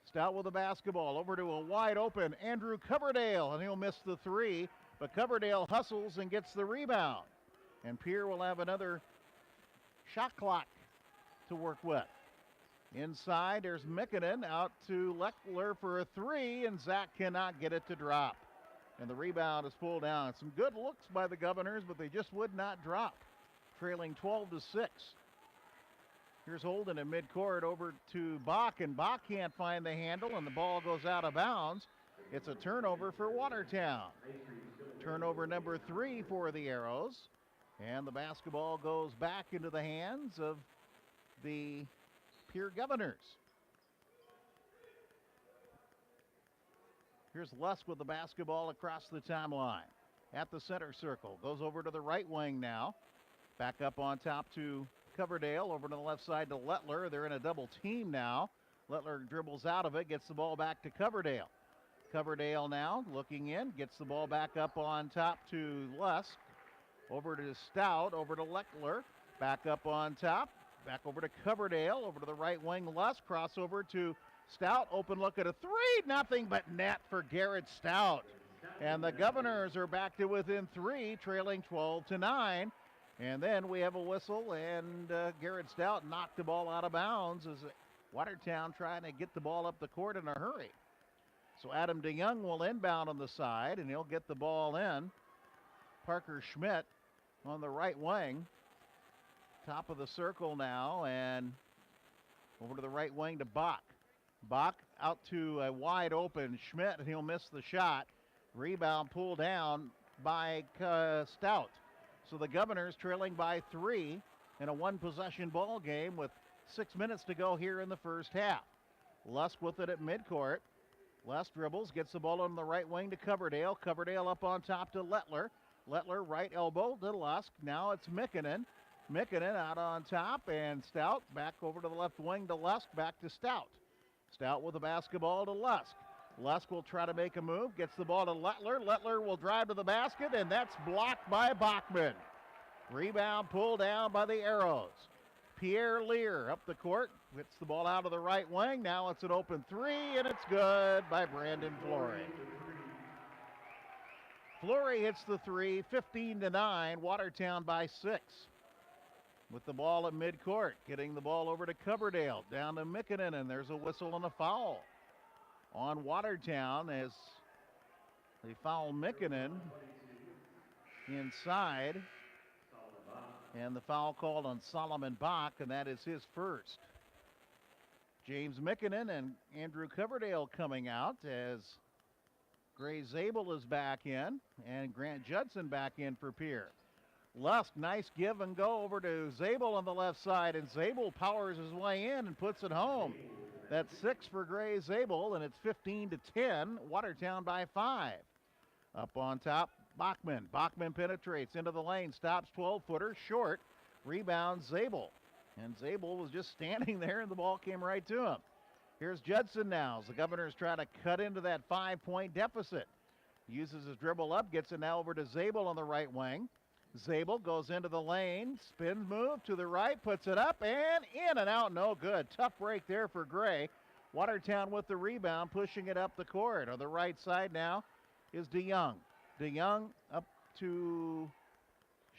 Stout with the basketball. Over to a wide open Andrew Coverdale. And he'll miss the three. But Coverdale hustles and gets the rebound. And Pierre will have another shot clock to work with. Inside, there's Mikkonen out to Leckler for a three, and Zach cannot get it to drop. And the rebound is pulled down. Some good looks by the Governors, but they just would not drop. Trailing 12-6. Here's Holden in midcourt over to Bach, and Bach can't find the handle, and the ball goes out of bounds. It's a turnover for Watertown. Turnover number 3 for the Arrows. And the basketball goes back into the hands of the Pierre Governors. Here's Lusk with the basketball across the timeline. At the center circle. Goes over to the right wing now. Back up on top to Coverdale. Over to the left side to Lettler. They're in a double team now. Lettler dribbles out of it. Gets the ball back to Coverdale. Coverdale now looking in. Gets the ball back up on top to Lusk. Over to Stout. Over to Lettler. Back up on top. Back over to Coverdale. Over to the right wing. Lusk. Crossover to Stout. Open look at a three. Nothing but net for Garrett Stout. And the Governors are back to within 3, trailing 12-9. And then we have a whistle, and Garrett Stout knocked the ball out of bounds as Watertown trying to get the ball up the court in a hurry. So Adam DeYoung will inbound on the side, and he'll get the ball in. Parker Schmidt on the right wing. Top of the circle now, and over to the right wing to Bach. Bach out to a wide open Schmidt, and he'll miss the shot. Rebound pulled down by Stout. So the Governors trailing by 3 in a one-possession ball game with 6 minutes to go here in the first half. Lusk with it at midcourt. Lusk dribbles, gets the ball on the right wing to Coverdale. Coverdale up on top to Lettler. Lettler right elbow to Lusk. Now it's Mikkonen. Mikkonen out on top, and Stout back over to the left wing to Lusk, back to Stout. Stout with the basketball to Lusk. Lusk will try to make a move, gets the ball to Lettler. Lettler will drive to the basket, and that's blocked by Bachman. Rebound pulled down by the Arrows. Pierre Lear up the court, gets the ball out of the right wing. Now it's an open three, and it's good by Brandon Flory. Flory hits the three, 15-9, Watertown by 6. With the ball at midcourt, getting the ball over to Coverdale, down to Mikkonen, and there's a whistle and a foul on Watertown as they foul Mikkonen inside. And the foul called on Solomon Bach, and that is his first. James Mikkonen and Andrew Coverdale coming out as Gray Zabel is back in, and Grant Judson back in for Pierre. Lusk, nice give and go over to Zabel on the left side, and Zabel powers his way in and puts it home. That's 6 for Gray Zabel, and it's 15-10, Watertown by 5. Up on top, Bachman. Bachman penetrates into the lane, stops 12-footer, short, rebounds Zabel. And Zabel was just standing there, and the ball came right to him. Here's Judson now as the Governors try to cut into that 5-point deficit. Uses his dribble up, gets it now over to Zabel on the right wing. Zabel goes into the lane, spin move to the right, puts it up, and in and out, no good. Tough break there for Gray. Watertown with the rebound, pushing it up the court. On the right side now is DeYoung. DeYoung up to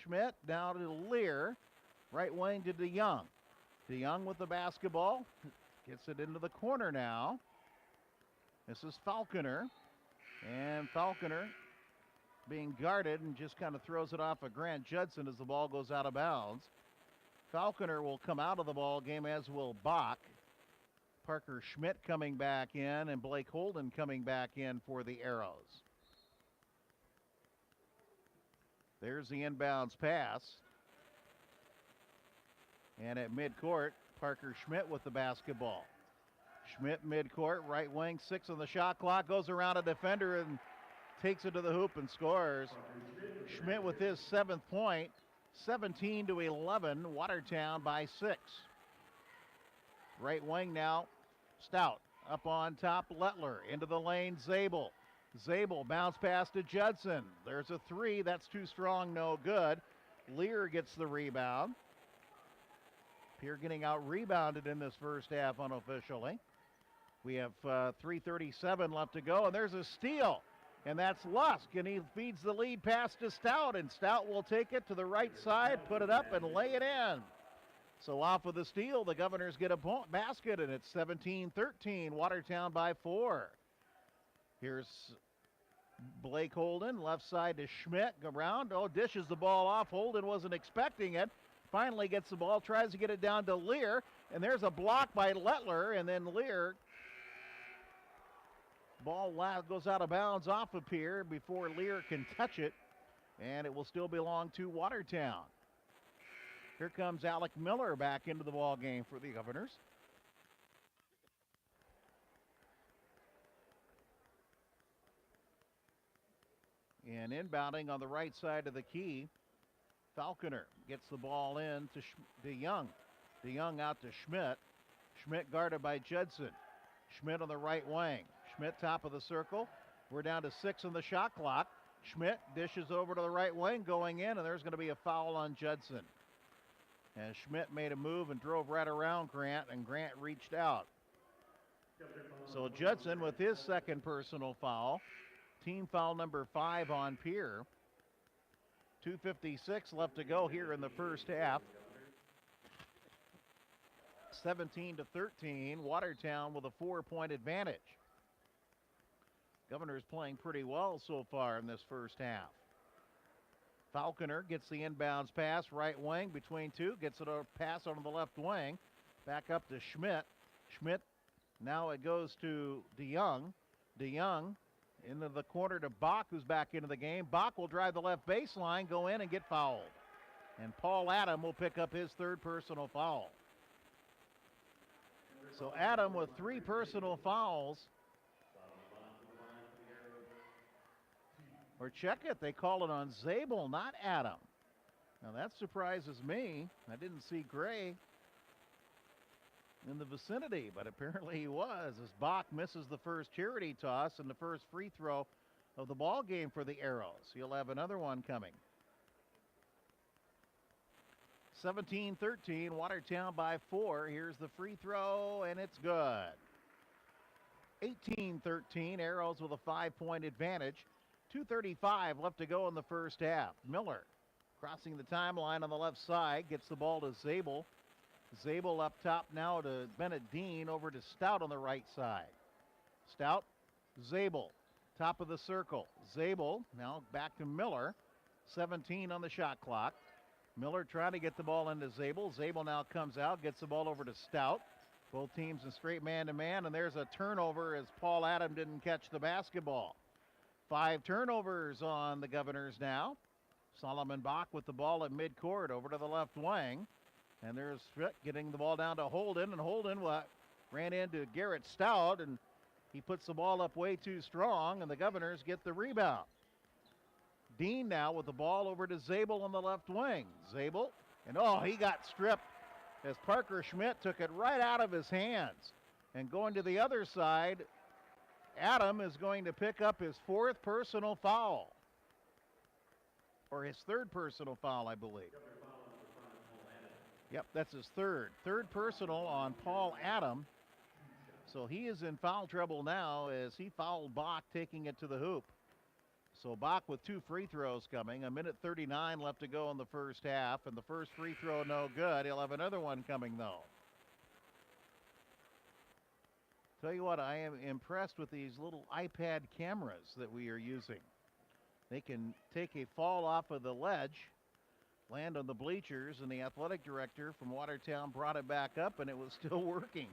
Schmidt, down to Lear. Right wing to DeYoung. DeYoung with the basketball. Gets it into the corner now. This is Falconer. And Falconer being guarded and just kind of throws it off of Grant Judson as the ball goes out of bounds. Falconer will come out of the ball game, as will Bach. Parker Schmidt coming back in, and Blake Holden coming back in for the Arrows. There's the inbounds pass. And at midcourt, Parker Schmidt with the basketball. Schmidt midcourt, right wing, 6 on the shot clock, goes around a defender and takes it to the hoop and scores. Schmidt with his 7th point, 17-11, Watertown by 6. Right wing now, Stout. Up on top, Lettler. Into the lane, Zabel. Zabel, bounce pass to Judson. There's a 3, that's too strong, no good. Lear gets the rebound. Pierre getting out rebounded in this first half unofficially. We have 3:37 left to go, and there's a steal. And that's Lusk, and he feeds the lead pass to Stout, and Stout will take it to the right side, put it up, and lay it in. So off of the steal, the Governors get a basket, and it's 17-13, Watertown by 4. Here's Blake Holden, left side to Schmidt, around, dishes the ball off. Holden wasn't expecting it. Finally gets the ball, tries to get it down to Lear, and there's a block by Lettler, and then Lear. Ball goes out of bounds off of Pierre before Lear can touch it, and it will still belong to Watertown. Here comes Alec Miller back into the ball game for the Governors. And inbounding on the right side of the key, Falconer gets the ball in to DeYoung. DeYoung out to Schmidt. Schmidt guarded by Judson. Schmidt on the right wing. Schmidt top of the circle. We're down to 6 on the shot clock. Schmidt dishes over to the right wing going in, and there's going to be a foul on Judson. As Schmidt made a move and drove right around Grant, and Grant reached out. So Judson with his second personal foul. Team foul number 5 on Pierre. 2:56 left to go here in the first half. 17-13, Watertown with a 4-point advantage. Governor's playing pretty well so far in this first half. Falconer gets the inbounds pass, right wing between two, gets it a pass on the left wing, back up to Schmidt. Schmidt, now it goes to DeYoung. DeYoung into the corner to Bach, who's back into the game. Bach will drive the left baseline, go in and get fouled. And Paul Adam will pick up his third personal foul. So Adam with 3 personal fouls. Or check it, they call it on Zabel, not Adam. Now that surprises me. I didn't see Gray in the vicinity, but apparently he was, as Bach misses the first charity toss and the first free throw of the ball game for the Arrows. He'll have another one coming. 17-13, Watertown by 4. Here's the free throw, and it's good. 18-13, Arrows with a 5-point advantage. 2:35 left to go in the first half. Miller crossing the timeline on the left side, gets the ball to Zabel. Zabel up top now to Bennett Dean, over to Stout on the right side. Stout, Zabel, top of the circle. Zabel now back to Miller. 17 on the shot clock. Miller trying to get the ball into Zabel. Zabel now comes out, gets the ball over to Stout. Both teams in straight man-to-man, and there's a turnover as Paul Adam didn't catch the basketball. 5 turnovers on the Governors now. Solomon Bach with the ball at midcourt over to the left wing. And there's Schmidt getting the ball down to Holden, and Holden ran into Garrett Stout, and he puts the ball up way too strong, and the Governors get the rebound. Dean now with the ball over to Zabel on the left wing. Zabel, and he got stripped as Parker Schmidt took it right out of his hands. And going to the other side, Adam is going to pick up his 4th personal foul. Or his 3rd personal foul, I believe. Yep, that's his 3rd. 3rd personal on Paul Adam. So he is in foul trouble now as he fouled Bach, taking it to the hoop. So Bach with 2 free throws coming. 1:39 left to go in the first half. And the first free throw no good. He'll have another one coming though. Tell you what, I am impressed with these little iPad cameras that we are using. They can take a fall off of the ledge, land on the bleachers, and the athletic director from Watertown brought it back up, and it was still working.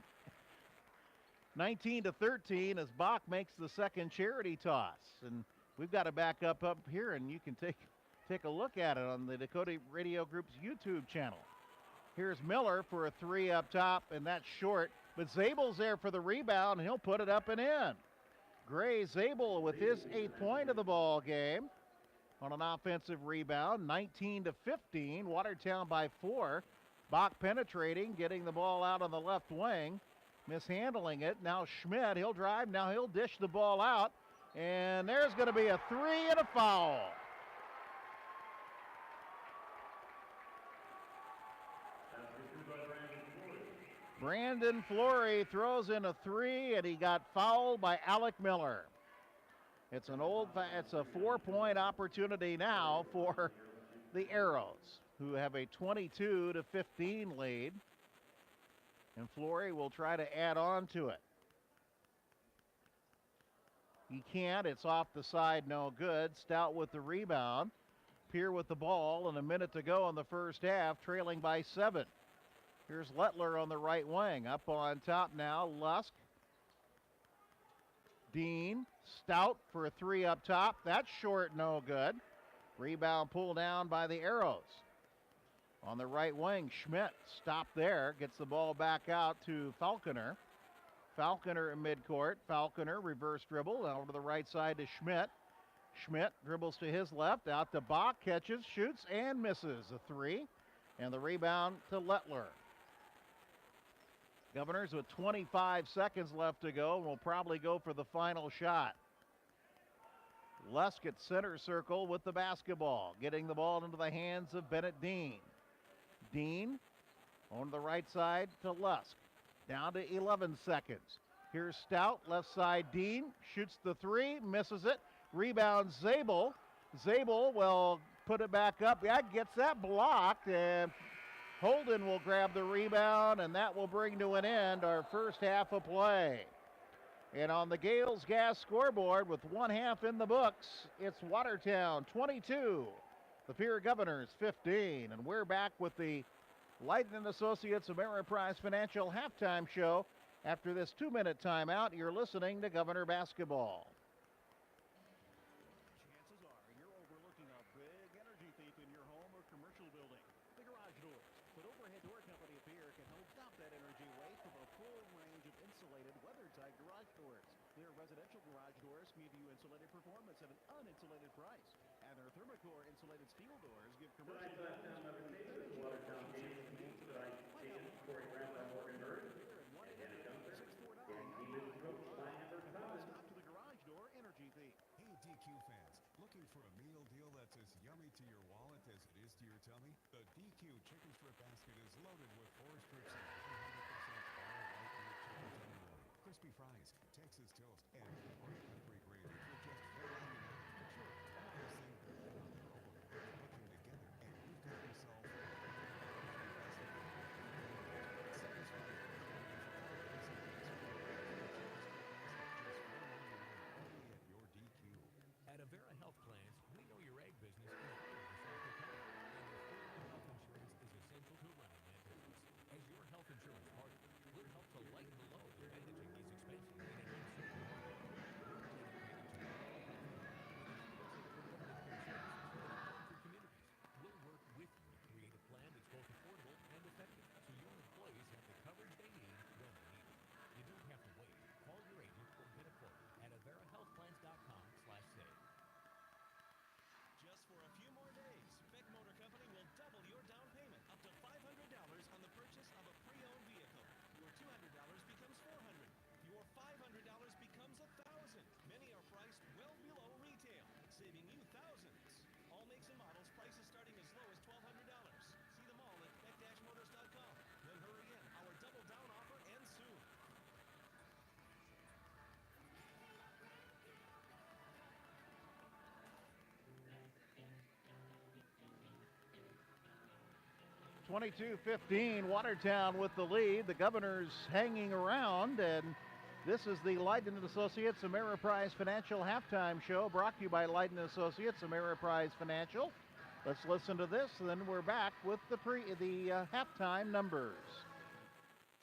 19-13 as Bach makes the second charity toss. And we've got it back up here, and you can take a look at it on the Dakota Radio Group's YouTube channel. Here's Miller for a 3 up top, and that's short. But Zabel's there for the rebound, and he'll put it up and in. Gray Zabel with his 8th point of the ball game on an offensive rebound. 19-15, Watertown by 4. Bach penetrating, getting the ball out on the left wing, mishandling it. Now Schmidt, he'll drive, now he'll dish the ball out, and there's going to be a 3 and a foul. Brandon Flory throws in a 3, and he got fouled by Alec Miller. It's a 4-point opportunity now for the Arrows, who have a 22-15 lead. And Flory will try to add on to it. He can't. It's off the side, no good. Stout with the rebound. Pierre with the ball, and a minute to go in the first half, trailing by 7. Here's Lettler on the right wing. Up on top now, Lusk. Dean, Stout for a 3 up top. That's short, no good. Rebound pulled down by the Arrows. On the right wing, Schmidt stopped there. Gets the ball back out to Falconer. Falconer in midcourt. Falconer reverse dribble over to the right side to Schmidt. Schmidt dribbles to his left, out to Bach, catches, shoots, and misses a three. And the rebound to Lettler. Governors with 25 seconds left to go will probably go for the final shot. Lusk at center circle with the basketball, getting the ball into the hands of Bennett Dean. Dean on the right side to Lusk, down to 11 seconds. Here's Stout, left side Dean, shoots the three, misses it, rebounds Zabel. Zabel will put it back up, gets that blocked, and Holden will grab the rebound, and that will bring to an end our first half of play. And on the Gales Gas scoreboard with one half in the books, it's Watertown 22, the Pierre Governors 15. And we're back with the Lighton & Associates Ameriprise Financial halftime show. After this 2-minute timeout, you're listening to Governor Basketball. Chances are you're overlooking a big energy thief in your home or commercial building. The garage doors. But Overhead Door Company of Pierre can help stop that energy waste with a full range of insulated, weather-tight garage doors. Their residential garage doors give you insulated performance at an uninsulated price. And their Thermocore insulated steel doors give commercial buildings energy efficiency. Stop to the garage door energy thief. Hey, DQ fans, looking for a meal deal that's as yummy to your wallet as it is to your tummy? The DQ chicken strip basket is loaded with 4 strips of 100% all white meat chicken tenderloin, crispy fries, Texas toast, and pork peppery gravy for just $4.99. Sure, all those things are on their overhead, working together, and you've got yourself a At Avera Health Plans, we know your egg business is hard to South Dakota, and affordable health insurance is essential to running that business. As your health insurance partner, we'll help to lighten the load of managing these expenses in an uncertain market. We're taking advantage of communities. We'll work with you to create a plan that's both affordable and effective, so your employees have the coverage they need when they need it. You don't have to wait. Call your agent or get a quote at averahealthplans.com/save. Just for a few more days, Beck Motor Company will double your down payment up to $500 on the purchase of a pre-owned vehicle. Your $200 becomes $400. Your $500 becomes $1,000. Many are priced well below retail, saving you thousands. All makes and models, prices starting as low as $1,200. See them all at beck-motors.com. Then hurry in. Our double down offer ends soon. 22-15, Watertown with the lead. The Governors hanging around, and this is the Lighton & Associates Ameriprise Financial halftime show, brought to you by Lighton & Associates Ameriprise Financial. Let's listen to this, and then we're back with the halftime numbers.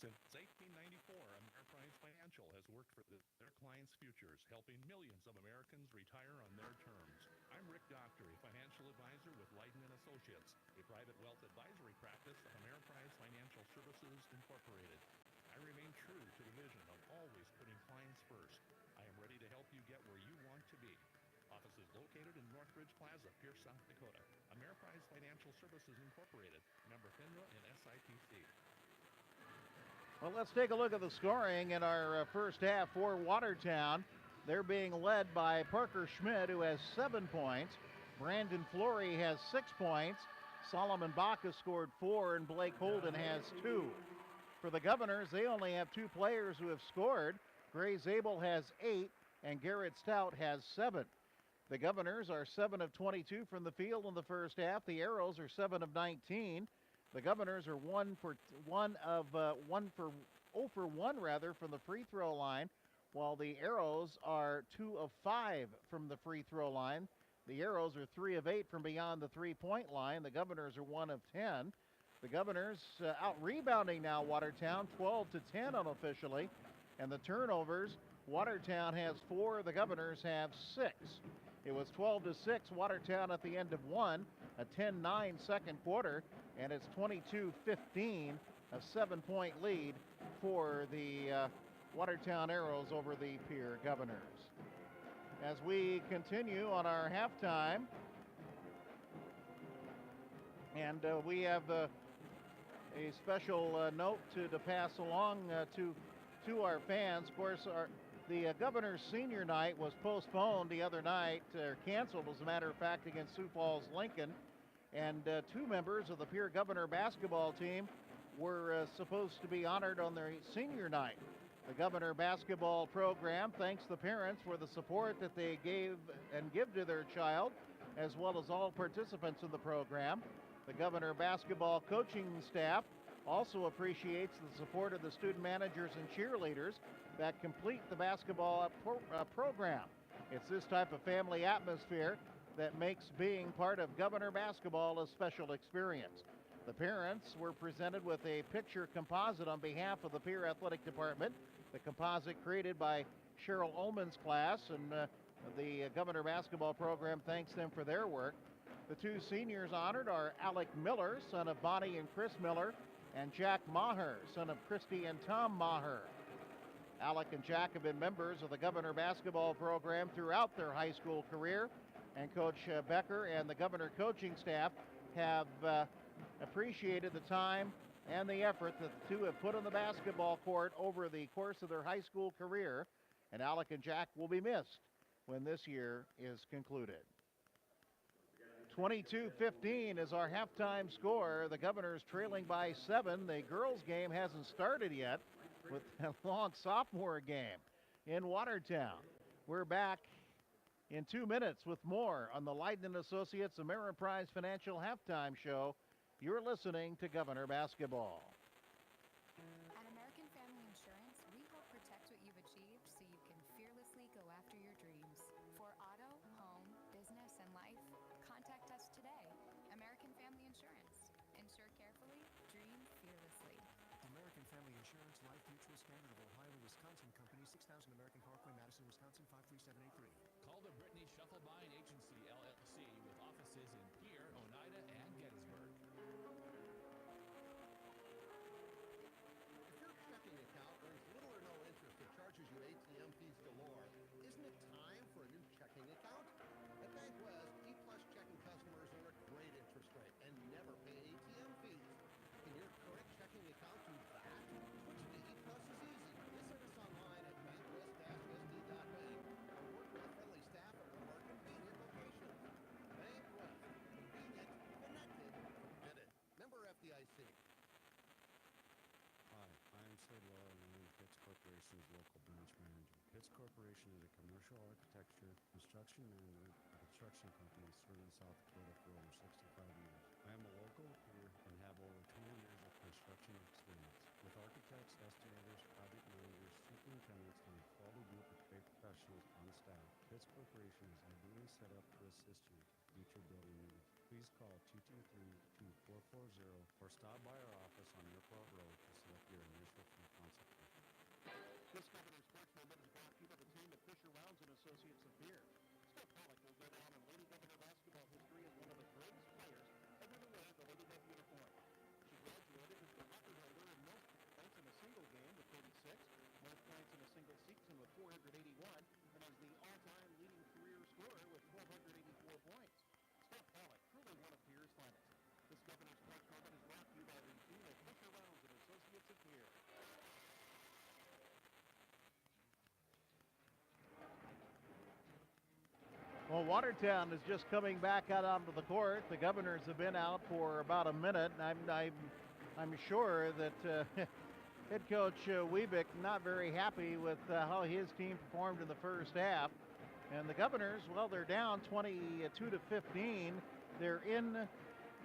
Since 1894, Ameriprise Financial has worked for their clients' futures, helping millions of Americans retire on their terms. I'm Rick Doctor, a financial advisor with Lighton & Associates, a private wealth advisory practice of Ameriprise Financial Services Incorporated. I remain true to the vision of always putting clients first. I am ready to help you get where you want to be. Offices located in Northridge Plaza, Pierce, South Dakota. Ameriprise Financial Services Incorporated, member FINRA and SIPC. Well, let's take a look at the scoring in our first half for Watertown. They're being led by Parker Schmidt, who has 7 points. Brandon Flory has 6 points. Solomon Bach has scored 4, and Blake Holden has 2. For the Governors, they only have 2 players who have scored. Gray Zabel has 8, and Garrett Stout has 7. The Governors are 7 of 22 from the field in the first half. The Arrows are 7 of 19. The Governors are 0 for 1 from the free throw line, while the Arrows are 2 of 5 from the free throw line. The Arrows are 3 of 8 from beyond the three-point line. The Governors are 1 of 10. The Governors out rebounding now Watertown, 12 to 10 unofficially. And the turnovers, Watertown has 4, the Governors have 6. It was 12 to 6 Watertown at the end of 1, a 10-9 second quarter, and it's 22-15, a 7-point lead for the Watertown Arrows over the Pierre Governors. as we continue on our halftime. And we have a special note to pass along to our fans. Of course, the Governor's Senior Night was postponed the other night, or canceled, as a matter of fact, against Sioux Falls Lincoln. And two members of the Pierre Governor basketball team were supposed to be honored on their senior night. The Governor basketball program thanks the parents for the support that they gave and give to their child, as well as all participants in the program. The Governor basketball coaching staff also appreciates the support of the student managers and cheerleaders that complete the basketball program. It's this type of family atmosphere that makes being part of Governor basketball a special experience. The parents were presented with a picture composite on behalf of the Pierre Athletic Department. The composite created by Cheryl Ullman's class, and the Governor basketball program thanks them for their work. The two seniors honored are Alec Miller, son of Bonnie and Chris Miller, and Jack Maher, son of Christy and Tom Maher. Alec and Jack have been members of the Governor basketball program throughout their high school career, and Coach Becker and the Governor coaching staff have appreciated the time and the effort that the two have put on the basketball court over the course of their high school career, and Alec and Jack will be missed when this year is concluded. 22-15 is our halftime score. The Governor's trailing by 7. The girls' game hasn't started yet with a long sophomore game in Watertown. We're back in 2 minutes with more on the Leiden Associates Ameriprise Financial Halftime Show. You're listening to Governor Basketball. At American Family Insurance, we help protect what you've achieved so you can fearlessly go after your dreams. For auto, home, business, and life, contact us today. American Family Insurance. Insure carefully, dream fearlessly. American Family Insurance, Life Mutual, Standard of Ohio, Wisconsin Company, 6000 American Parkway, Madison, Wisconsin, 53783. Call the Brittany Shufflebine Agency, LLC, with offices in Pierre, Oneida, and Gettysburg. If your checking account earns little or no interest and charges you ATM fees galore, isn't it time for a new checking account? At Bank West, E-Plus checking customers earn a great interest rate and never pay ATM fees. Can your current checking account do that? Switching to E-Plus is easy. Visit us online at bankwest-sd.bank or work with friendly staff at one of our convenient locations. Bank West. Convenient, connected, committed. Member FDIC. Hi, I am Sid Lowe, and I am Pitts Corporation's local branch manager. Pitts Corporation is a commercial architecture, construction management, and construction company serving South Dakota for over 65 years. I am a local peer and have over 20 years of construction experience. With architects, estimators, project managers, superintendents, and a quality group of trade professionals on staff, Pitts Corporation is ideally set up to assist you with future building needs. Please call 223-2440 or stop by our office on Airport Road to select your initial free consultation. This Governor Sports Moment is brought to you by the team at Fisher Rounds and Associates of Pierre. Steph Pollock will go down in Lady Governor basketball history as one of the greatest players ever to wear the Lady Gov uniform. She graduated as the record holder in most points in a single game with 36, most points in a single season with 481, and is the all-time leading career scorer with 1,284 points. Steph Pollock, truly one of Pierre's finest. This Governor Sports Moment is brought to you by the team at Fisher Rounds and Associates of Pierre. Well, Watertown is just coming back out onto the court. The Governors have been out for about a minute, and I'm sure that head coach Wiebeck not very happy with how his team performed in the first half. And the Governors, well, they're down 22-15. They're in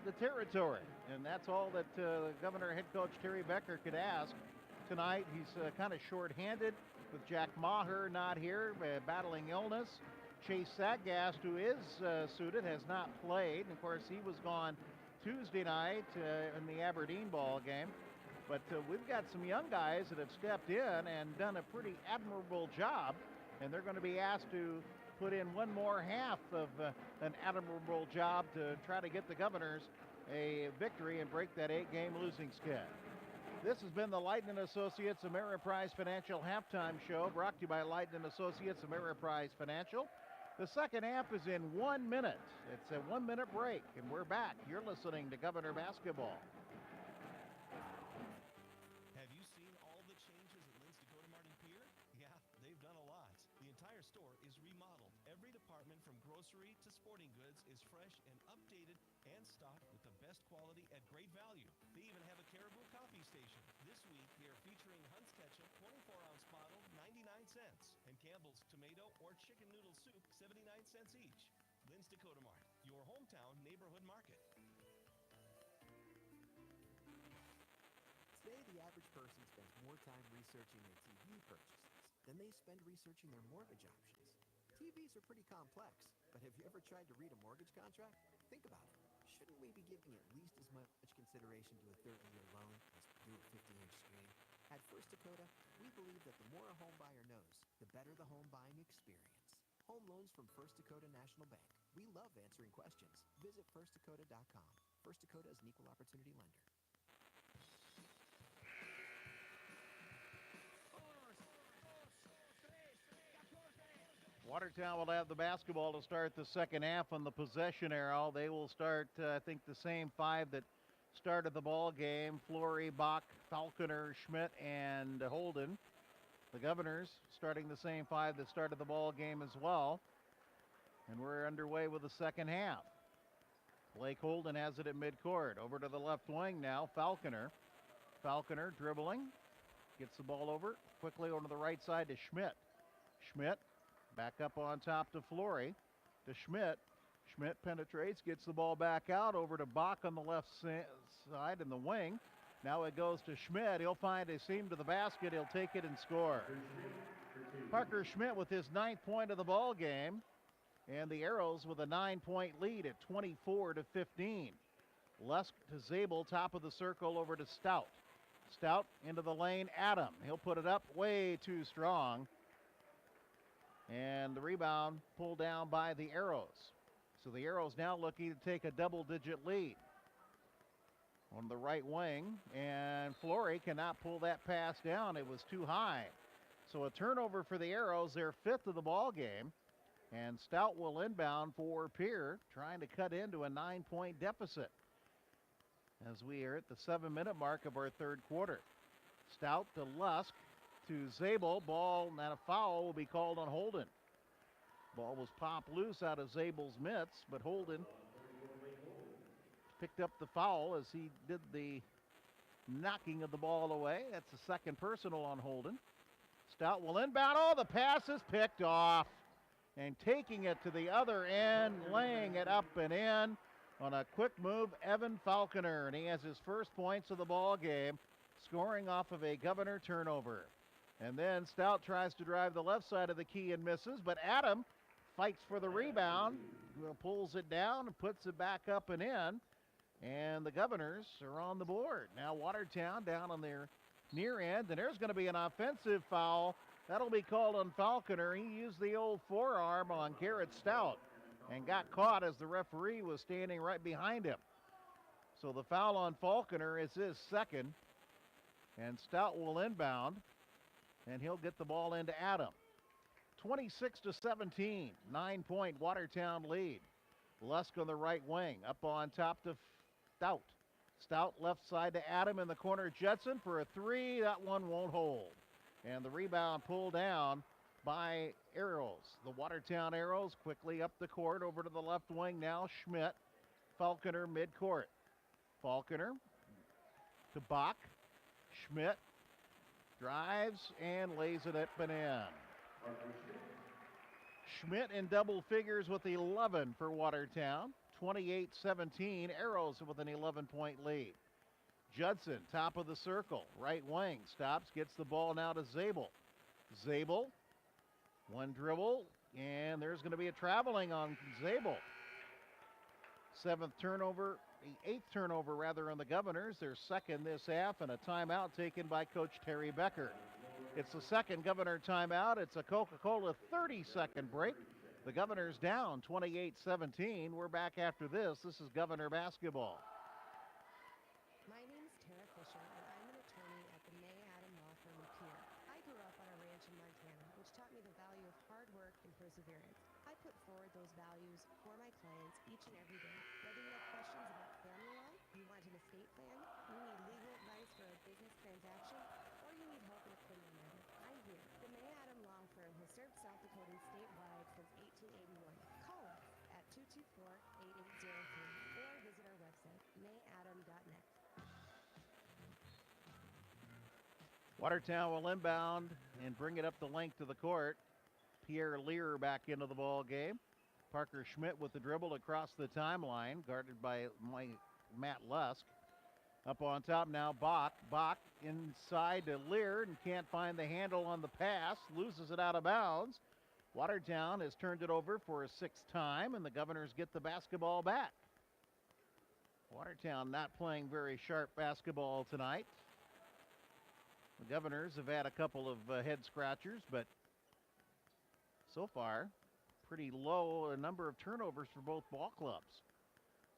the territory, and that's all that Governor head coach Terry Becker could ask tonight. He's kind of short-handed with Jack Maher not here, battling illness. Chase Saggast, who is suited, has not played. And of course, he was gone Tuesday night in the Aberdeen ball game. But we've got some young guys that have stepped in and done a pretty admirable job. And they're going to be asked to put in one more half of an admirable job to try to get the Governors a victory and break that 8-game losing skid. This has been the Lighton and Associates Ameriprise Financial Halftime Show, brought to you by Lighton and Associates Ameriprise Financial. The second half is in 1 minute. It's a 1 minute break, and we're back. You're listening to Governor Basketball. Have you seen all the changes at Lynn's Dakota Mart and Pier? Yeah, they've done a lot. The entire store is remodeled. Every department from grocery to sporting goods is fresh and updated and stocked with the best quality at great value. They even have a Caribou coffee station. This week, they are featuring Hunt's Ketchup 24-ounce bottle, 99 cents, and Campbell's tomato or chicken noodle soup, 79 cents each. Lynn's Dakota Mart, your hometown neighborhood market. Today, the average person spends more time researching their TV purchases than they spend researching their mortgage options. TVs are pretty complex, but have you ever tried to read a mortgage contract? Think about it. Shouldn't we be giving at least as much consideration to a 30-year loan as we do a 50-inch screen? At First Dakota, we believe that the more a home buyer knows, the better the home buying experience. Home loans from First Dakota National Bank. We love answering questions. Visit firstdakota.com. First Dakota is an equal opportunity lender. Watertown will have the basketball to start the second half on the possession arrow. They will start, I think, the same five that started the ball game: Flory, Bach, Falconer, Schmidt, and Holden. The Governors starting the same five that started the ball game as well. And we're underway with the second half. Blake Holden has it at midcourt. Over to the left wing now, Falconer. Falconer dribbling, gets the ball over quickly over to the right side to Schmidt. Schmidt back up on top to Flory, to Schmidt. Schmidt penetrates, gets the ball back out over to Bach on the left side in the wing. Now it goes to Schmidt. He'll find a seam to the basket. He'll take it and score. Parker Schmidt with his 9th point of the ball game. And the Arrows with a 9-point lead at 24-15. Lusk to Zabel, top of the circle over to Stout. Stout into the lane, Adam. He'll put it up way too strong. And the rebound pulled down by the Arrows. So the Arrows now looking to take a double-digit lead on the right wing. And Flory cannot pull that pass down. It was too high. So a turnover for the Arrows, their 5th of the ball game. And Stout will inbound for Pierre, trying to cut into a 9-point deficit as we are at the 7-minute mark of our third quarter. Stout to Lusk to Zabel. Ball and a foul will be called on Holden. Ball was popped loose out of Zabel's mitts, but Holden picked up the foul as he did the knocking of the ball away. That's the second personal on Holden. Stout will inbound. Oh, the pass is picked off. And taking it to the other end, laying it up and in on a quick move, Evan Falconer. And he has his first points of the ball game, scoring off of a Governor turnover. And then Stout tries to drive the left side of the key and misses, but Adam fights for the rebound, pulls it down and puts it back up and in. And the Governors are on the board. Now Watertown down on their near end, and there's going to be an offensive foul. That'll be called on Falconer. He used the old forearm on Garrett Stout and got caught as the referee was standing right behind him. So the foul on Falconer is his second, and Stout will inbound, and he'll get the ball into Adam. 26-17, 9-point Watertown lead. Lusk on the right wing, up on top to Stout. Stout left side to Adam in the corner. Judson for a three. That one won't hold. And the rebound pulled down by Arrows. The Watertown Arrows quickly up the court over to the left wing now. Schmidt. Falconer midcourt. Falconer to Bach. Schmidt drives and lays it up and in. Schmidt in double figures with 11 for Watertown. 28-17. Arrows with an 11-point lead. Judson, top of the circle, right wing, stops, gets the ball now to Zabel. Zabel, one dribble, and there's going to be a traveling on Zabel. 8th turnover on the Governors, their second this half, and a timeout taken by Coach Terry Becker. It's the second Governor timeout. It's a Coca-Cola 30-second break. The Governors down 28-17. We're back after this. This is Governor Basketball. My name is Tara Fisher, and I'm an attorney perseverance. I put forward those values for my clients each and every day. Whether you have questions about family law, you want an estate plan, you need legal advice for a business transaction, or you need help in a criminal matter, I'm here. The May Adam Law Firm has served South Dakotans statewide since 1881. Call us at 224-8803 or visit our website, mayadam.net. Watertown will inbound and bring it up the length of the court. Pierre Lear back into the ball game. Parker Schmidt with the dribble across the timeline, guarded by Matt Lusk. Up on top now, Bach. Bach inside to Lear and can't find the handle on the pass. Loses it out of bounds. Watertown has turned it over for a sixth time, and the Governors get the basketball back. Watertown not playing very sharp basketball tonight. The Governors have had a couple of head scratchers, but so far, pretty low a number of turnovers for both ball clubs.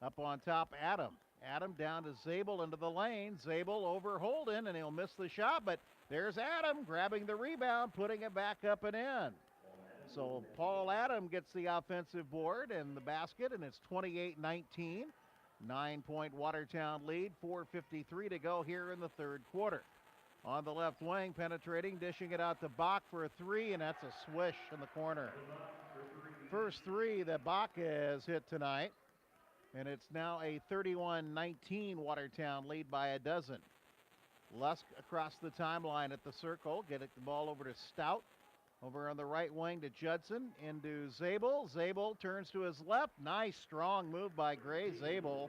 Up on top, Adam. Adam down to Zabel into the lane. Zabel over Holden, and he'll miss the shot, but there's Adam grabbing the rebound, putting it back up and in. So Paul Adam gets the offensive board and the basket, and it's 28-19. 9-point Watertown lead, 4:53 to go here in the third quarter. On the left wing, penetrating, dishing it out to Bach for a three, and that's a swish in the corner. First three that Bach has hit tonight, and it's now a 31-19 Watertown lead by a dozen. Lusk across the timeline at the circle, getting the ball over to Stout. Over on the right wing to Judson, into Zabel. Zabel turns to his left. Nice, strong move by Gray. Zabel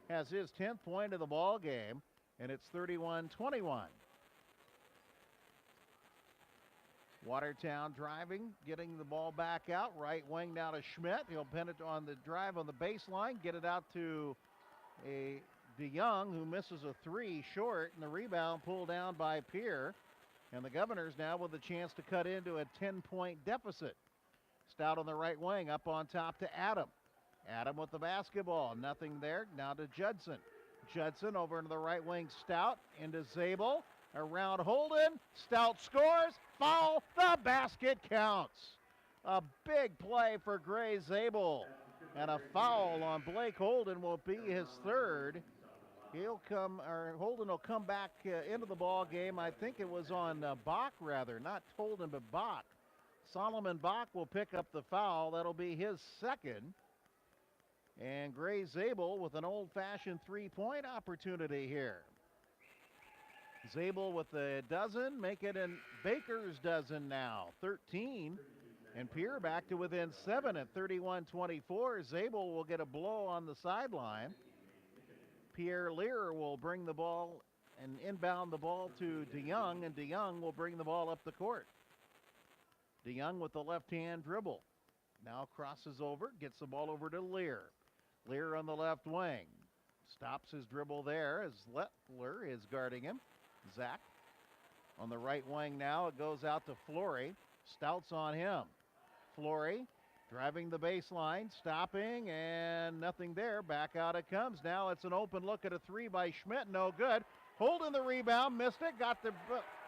has his 10th point of the ball game, and it's 31-21. Watertown driving, getting the ball back out. Right wing now to Schmidt. He'll pin it on the drive on the baseline, get it out to a DeYoung, who misses a three short, and the rebound pulled down by Pierre. And the Governors now with a chance to cut into a 10-point deficit. Stout on the right wing, up on top to Adam. Adam with the basketball, nothing there. Now to Judson. Judson over into the right wing, Stout into Zabel. Around Holden, Stout scores, foul, the basket counts. A big play for Gray Zabel. And a foul on Blake Holden will be his third. Holden will come back into the ball game. I think it was on Bach, rather, not Holden, but Bach. Solomon Bach will pick up the foul. That'll be his second. And Gray Zabel with an old-fashioned three-point opportunity here. Zabel with a dozen, make it in Baker's dozen now, 13. And Pierre back to within 7 at 31-24. Zabel will get a blow on the sideline. Pierre Lear will bring the ball and inbound the ball to DeYoung, and DeYoung will bring the ball up the court. DeYoung with the left-hand dribble. Now crosses over, gets the ball over to Lear. Lear on the left wing. Stops his dribble there as Lettler is guarding him. Zach on the right wing now. It goes out to Flory. Stout's on him. Flory driving the baseline, stopping, and nothing there. Back out it comes. Now it's an open look at a three by Schmidt. No good. Holding the rebound, missed it. Got the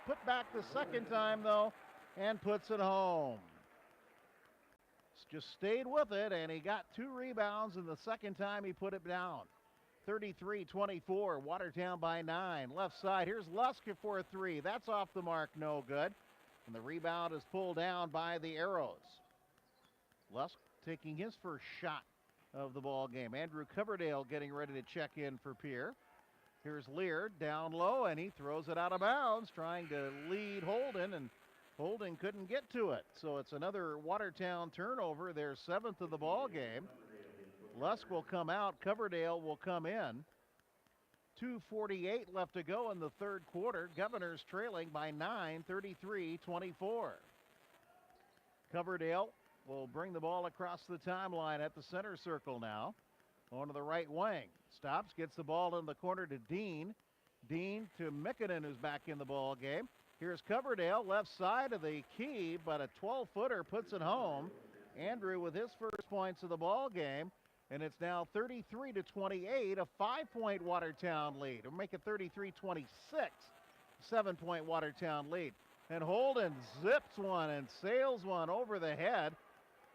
put back the second time, though, and puts it home. Just stayed with it, and he got 2 rebounds, and the second time he put it down. 33-24, Watertown by 9. Left side, here's Lusk for a three. That's off the mark, no good. And the rebound is pulled down by the Arrows. Lusk taking his first shot of the ball game. Andrew Coverdale getting ready to check in for Pierre. Here's Lear down low, and he throws it out of bounds, trying to lead Holden, and Holden couldn't get to it. So it's another Watertown turnover, their 7th of the ball game. Lusk will come out, Coverdale will come in. 2:48 left to go in the third quarter. Governors trailing by 9, 33-24. Coverdale will bring the ball across the timeline at the center circle now. On to the right wing. Stops, gets the ball in the corner to Dean. Dean to Mikkonen, who's back in the ball game. Here's Coverdale, left side of the key, but a 12-footer puts it home. Andrew with his first points of the ball game. And it's now 33-28, a 5-point Watertown lead. Or make it 33-26, 7-point Watertown lead. And Holden zips one and sails one over the head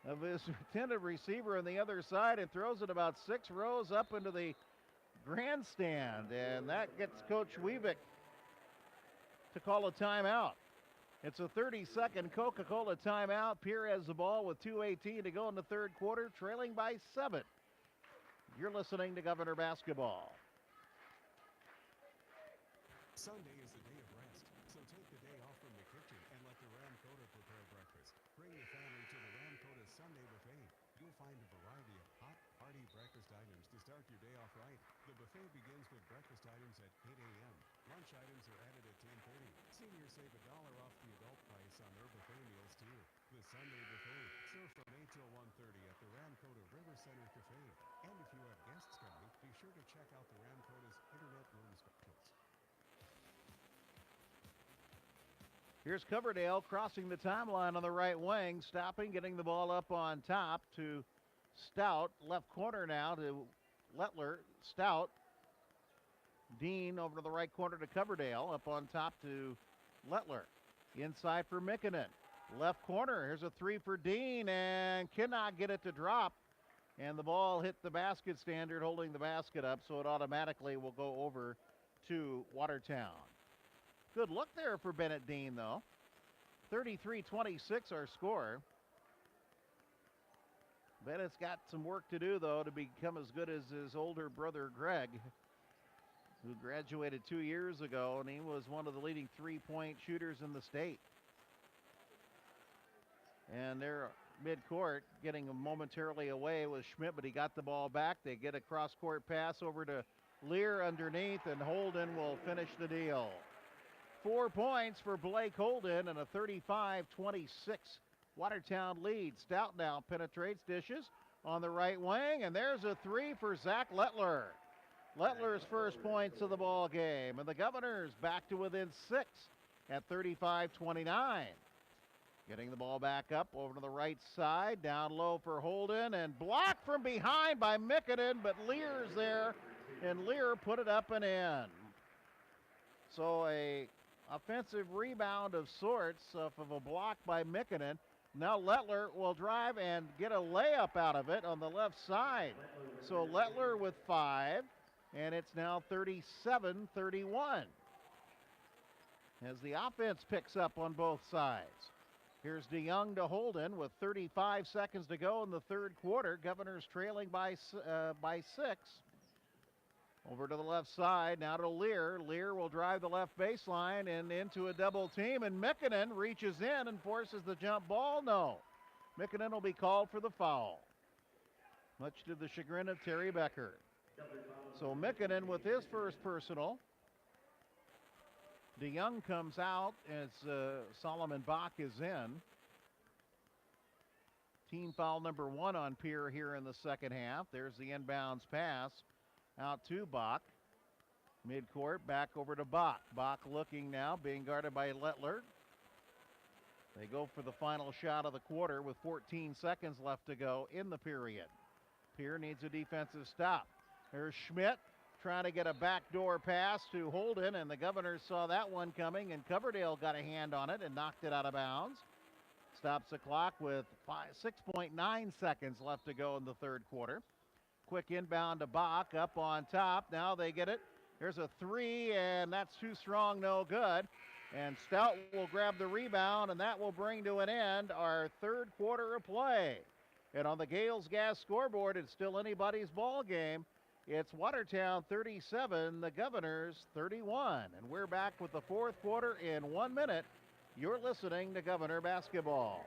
of his intended receiver on the other side and throws it about 6 rows up into the grandstand. And that gets Coach Weavick to call a timeout. It's a 30-second Coca-Cola timeout. Pierre has the ball with 2:18 to go in the third quarter, trailing by 7. You're listening to Governor Basketball. Sunday is the day of rest, so take the day off from the kitchen and let the Ram Kota prepare breakfast. Bring your family to the Ram Kota Sunday Buffet. You'll find a variety of hot party breakfast items to start your day off right. The buffet begins with breakfast items at 8 a.m. Lunch items are added at 10:30. Seniors save $1 off the adult price on their buffet meals too. The Sunday Buffet, served from 8 till 1:30 at the Ram Kota River Center Cafe. And if you have guests coming, be sure to check out the Ram Kota's internet room specials. Here's Coverdale crossing the timeline on the right wing, stopping, getting the ball up on top to Stout. Left corner now to Lettler. Stout. Dean over to the right corner to Coverdale. Up on top to Lettler. Inside for Mikkonen. Left corner. Here's a 3 for Dean and cannot get it to drop. And the ball hit the basket standard, holding the basket up, so it automatically will go over to Watertown. Good look there for Bennett Dean, though. 33-26 our score. Bennett's got some work to do, though, to become as good as his older brother, Greg, who graduated 2 years ago, and he was one of the leading three-point shooters in the state. And they're midcourt, getting momentarily away with Schmidt, but he got the ball back. They get a cross-court pass over to Lear underneath, and Holden will finish the deal. 4 points for Blake Holden and a 35-26 Watertown lead. Stout now penetrates, dishes on the right wing, and there's a 3 for Zach Lettler. Lettler's first points of the ball game, and the Governors back to within 6 at 35-29. Getting the ball back up over to the right side, down low for Holden, and blocked from behind by Mikkonen, but Lear's there, and Lear put it up and in. So a offensive rebound of sorts off of a block by Mikkonen. Now Lettler will drive and get a layup out of it on the left side. So Lettler with 5, and it's now 37-31 as the offense picks up on both sides. Here's DeYoung to Holden with 35 seconds to go in the third quarter. Governors trailing by 6. Over to the left side, now to Lear. Lear will drive the left baseline and into a double team, and Mikkonen reaches in and forces the jump ball. No. Mikkonen will be called for the foul, much to the chagrin of Terry Becker. So Mikkonen with his first personal. DeYoung comes out as Solomon Bach is in. Team foul number 1 on Pierre here in the second half. There's the inbounds pass out to Bach. Midcourt, back over to Bach. Bach looking now, being guarded by Lettler. They go for the final shot of the quarter with 14 seconds left to go in the period. Pierre needs a defensive stop. There's Schmidt trying to get a backdoor pass to Holden, and the Governors saw that one coming, and Coverdale got a hand on it and knocked it out of bounds. Stops the clock with 6.9 seconds left to go in the third quarter. Quick inbound to Bach, up on top. Now they get it. There's a 3, and that's too strong, no good. And Stout will grab the rebound, and that will bring to an end our third quarter of play. And on the Gales Gas scoreboard, it's still anybody's ball game. It's Watertown 37, the Governors 31. And we're back with the fourth quarter in 1 minute. You're listening to Governor Basketball.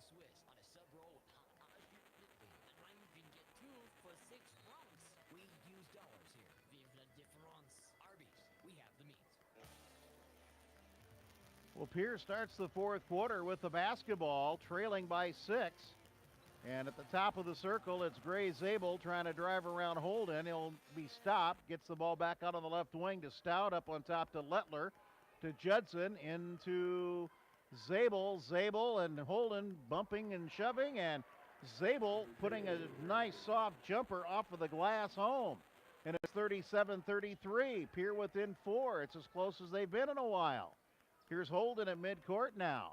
Swiss on a sub roll with hot au jus. And now you can get 2 for 6 francs. We use dollars here. Vive la différence. Arby's, we have the meat. Well, Pierre starts the fourth quarter with the basketball, trailing by 6. And at the top of the circle, it's Gray Zabel trying to drive around Holden. He'll be stopped. Gets the ball back out on the left wing to Stout, up on top to Lettler, to Judson, into Zabel. Zabel and Holden bumping and shoving, and Zabel putting a nice soft jumper off of the glass home. And it's 37-33. Pierre within 4. It's as close as they've been in a while. Here's Holden at midcourt now.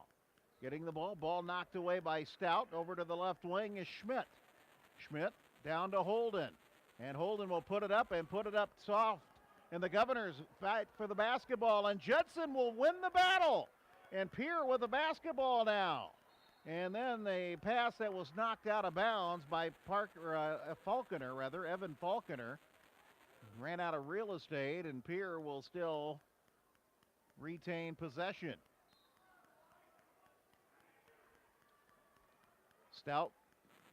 Getting the ball knocked away by Stout. Over to the left wing is Schmidt. Schmidt down to Holden. And Holden will put it up soft. And the Governors fight for the basketball. And Judson will win the battle. And Pierre with the basketball now. And then the pass that was knocked out of bounds by Evan Falconer. Ran out of real estate, and Pierre will still retain possession. Stout,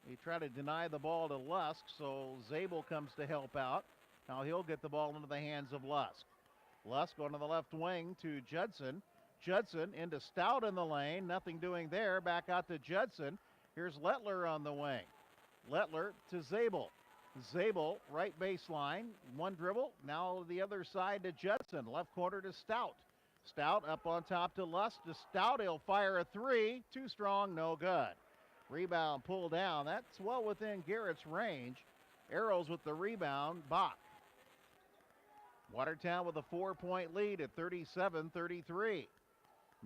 he tried to deny the ball to Lusk, so Zabel comes to help out. Now he'll get the ball into the hands of Lusk. Lusk going to the left wing to Judson. Judson into Stout in the lane. Nothing doing there. Back out to Judson. Here's Lettler on the wing. Lettler to Zabel. Zabel, right baseline. One dribble. Now the other side to Judson. Left corner to Stout. Stout up on top to Lusk. To Stout. He'll fire a 3. Too strong. No good. Rebound pulled down. That's well within Garrett's range. Arrows with the rebound. Bach. Watertown with a 4-point lead at 37-33.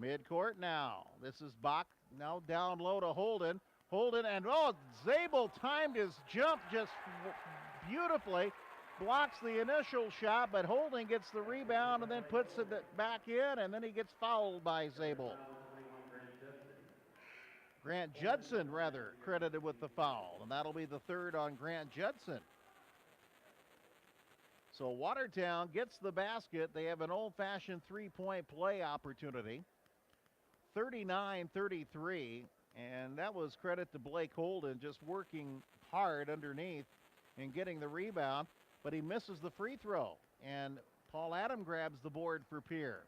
Midcourt now. This is Bach now down low to Holden. Holden and Zabel timed his jump just beautifully. Blocks the initial shot, but Holden gets the rebound and then puts it back in, and then he gets fouled by Zabel. Grant Judson, credited with the foul, and that'll be the third on Grant Judson. So Watertown gets the basket. They have an old-fashioned three-point play opportunity. 39-33, and that was credit to Blake Holden, just working hard underneath and getting the rebound, but he misses the free throw, and Paul Adam grabs the board for Pierre.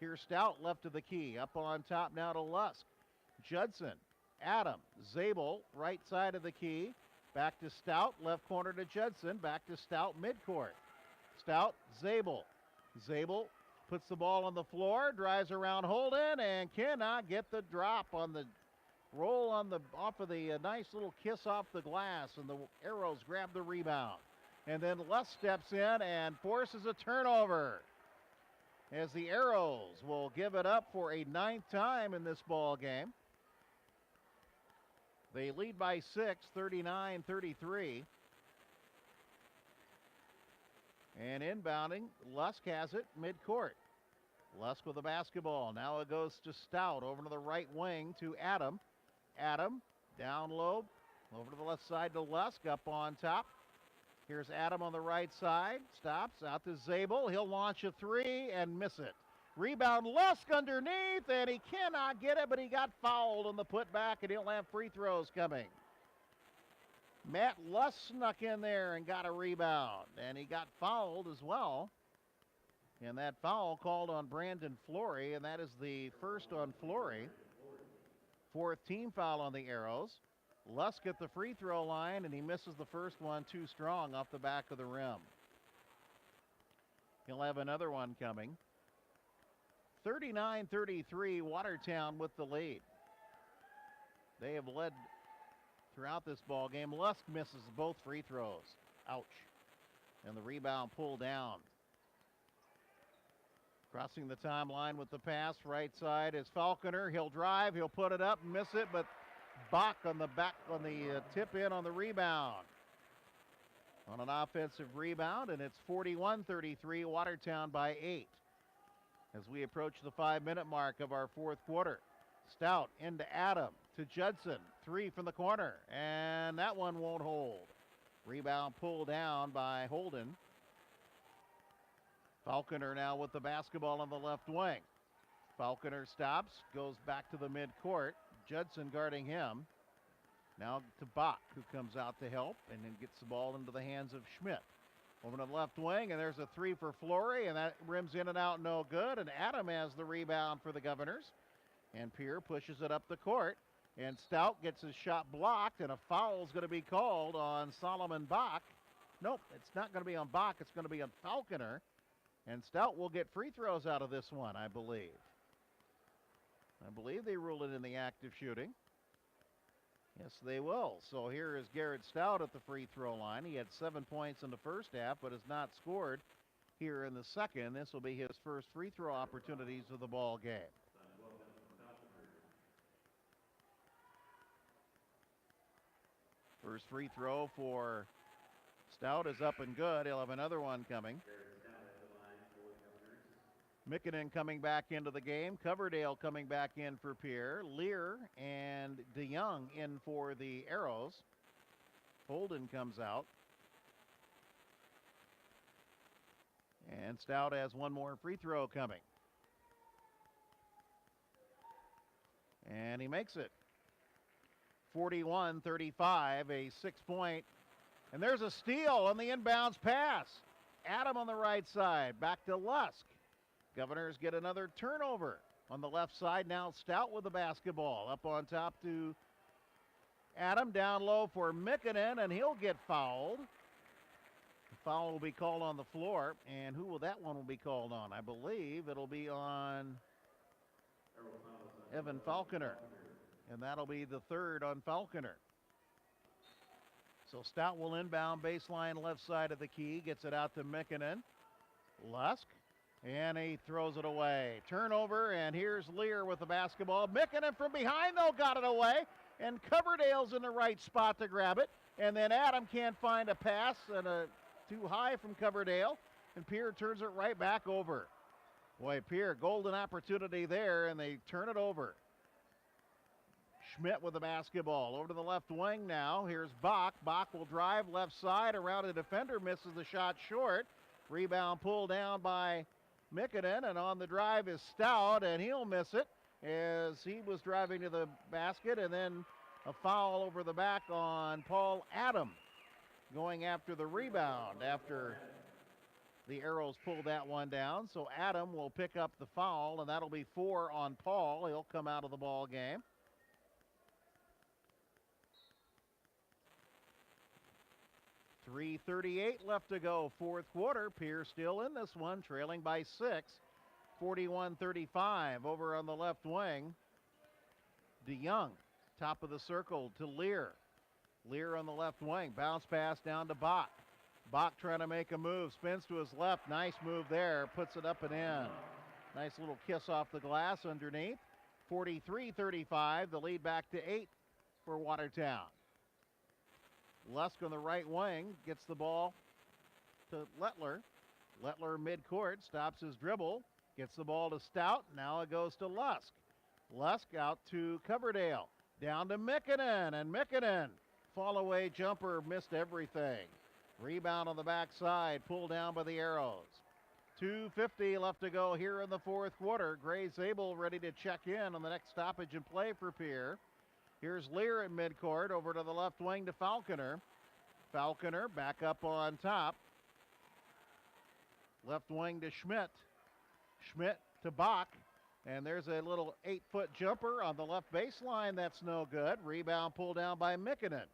Here's Stout left of the key, up on top now to Lusk. Judson, Adam, Zabel, right side of the key, back to Stout, left corner to Judson, back to Stout midcourt. Stout, Zabel. Zabel puts the ball on the floor, drives around Holden, and cannot get the drop on the roll off of the nice little kiss off the glass, and the Arrows grab the rebound. And then Lusk steps in and forces a turnover, as the Arrows will give it up for a 9th time in this ball game. They lead by 6, 39-33. And inbounding, Lusk has it midcourt. Lusk with the basketball. Now it goes to Stout over to the right wing to Adam. Adam down low over to the left side to Lusk, up on top. Here's Adam on the right side. Stops out to Zabel. He'll launch a 3 and miss it. Rebound Lusk underneath, and he cannot get it, but he got fouled on the putback, and he'll have free throws coming. Matt Lusk snuck in there and got a rebound, and he got fouled as well. And that foul called on Brandon Flory, and that is the first on Flory. 4th team foul on the Arrows. Lusk at the free throw line, and he misses the first one too strong off the back of the rim. He'll have another one coming. 39-33, Watertown with the lead. They have led throughout this ball game. Lusk misses both free throws. Ouch. And the rebound pulled down. Crossing the timeline with the pass, right side is Falconer. He'll drive, he'll put it up, miss it, but Bach on the tip in on the rebound. On an offensive rebound, and it's 41-33, Watertown by 8. As we approach the 5-minute mark of our fourth quarter. Stout into Adam to Judson. 3 from the corner, and that one won't hold. Rebound pulled down by Holden. Falconer now with the basketball on the left wing. Falconer stops, goes back to the midcourt. Judson guarding him. Now to Bach, who comes out to help and then gets the ball into the hands of Schmidt. Over to the left wing, and there's a three for Flory, and that rims in and out, no good. And Adam has the rebound for the Governors. And Pierre pushes it up the court. And Stout gets his shot blocked, and a foul is going to be called on Solomon Bach. Nope, it's not going to be on Bach. It's going to be on Falconer. And Stout will get free throws out of this one, I believe. I believe they ruled it in the act of shooting. Yes, they will. So here is Garrett Stout at the free throw line. He had 7 points in the first half, but has not scored here in the second. This will be his first free throw opportunities of the ball game. First free throw for Stout is up and good. He'll have another one coming. Mikkonen coming back into the game. Coverdale coming back in for Pierre. Lear and DeYoung in for the Arrows. Holden comes out. And Stout has one more free throw coming. And he makes it. 41-35, a 6-point. And there's a steal on the inbounds pass. Adam on the right side, back to Lusk. Governors get another turnover on the left side. Now Stout with the basketball. Up on top to Adam, down low for Mikkonen, and he'll get fouled. The foul will be called on the floor, and who will that one will be called on? I believe it'll be on Evan Falconer, and that'll be the third on Falconer. So Stout will inbound baseline left side of the key, gets it out to Mikkonen. Lusk, and he throws it away. Turnover, and here's Lear with the basketball. Mikkonen from behind, though, got it away, and Coverdale's in the right spot to grab it. And then Adam can't find a pass, and too high from Coverdale, and Pierre turns it right back over. Boy, Pierre, golden opportunity there, and they turn it over. Schmidt with the basketball. Over to the left wing now. Here's Bach. Bach will drive left side around a defender, misses the shot short. Rebound pulled down by Mikkonen, and on the drive is Stout, and he'll miss it as he was driving to the basket, and then a foul over the back on Paul Adam going after the rebound after the Arrows pulled that one down. So Adam will pick up the foul, and that'll be 4 on Paul. He'll come out of the ball game. .338 left to go, fourth quarter. Pierre still in this one, trailing by 6. 41-35 over on the left wing. DeYoung, top of the circle to Lear. Lear on the left wing, bounce pass down to Bach. Bach trying to make a move, spins to his left, nice move there, puts it up and in. Nice little kiss off the glass underneath. 43-35, the lead back to 8 for Watertown. Lusk on the right wing gets the ball to Lettler. Lettler midcourt, stops his dribble, gets the ball to Stout. Now it goes to Lusk. Lusk out to Coverdale. Down to Mikkonen, and Mikkonen, fall away jumper, missed everything. Rebound on the backside, pulled down by the Arrows. 2:50 left to go here in the fourth quarter. Gray Zabel ready to check in on the next stoppage and play for Pierre. Here's Lear at midcourt, over to the left wing to Falconer. Falconer back up on top. Left wing to Schmidt. Schmidt to Bach. And there's a little 8-foot jumper on the left baseline. That's no good. Rebound pulled down by Mikkonen.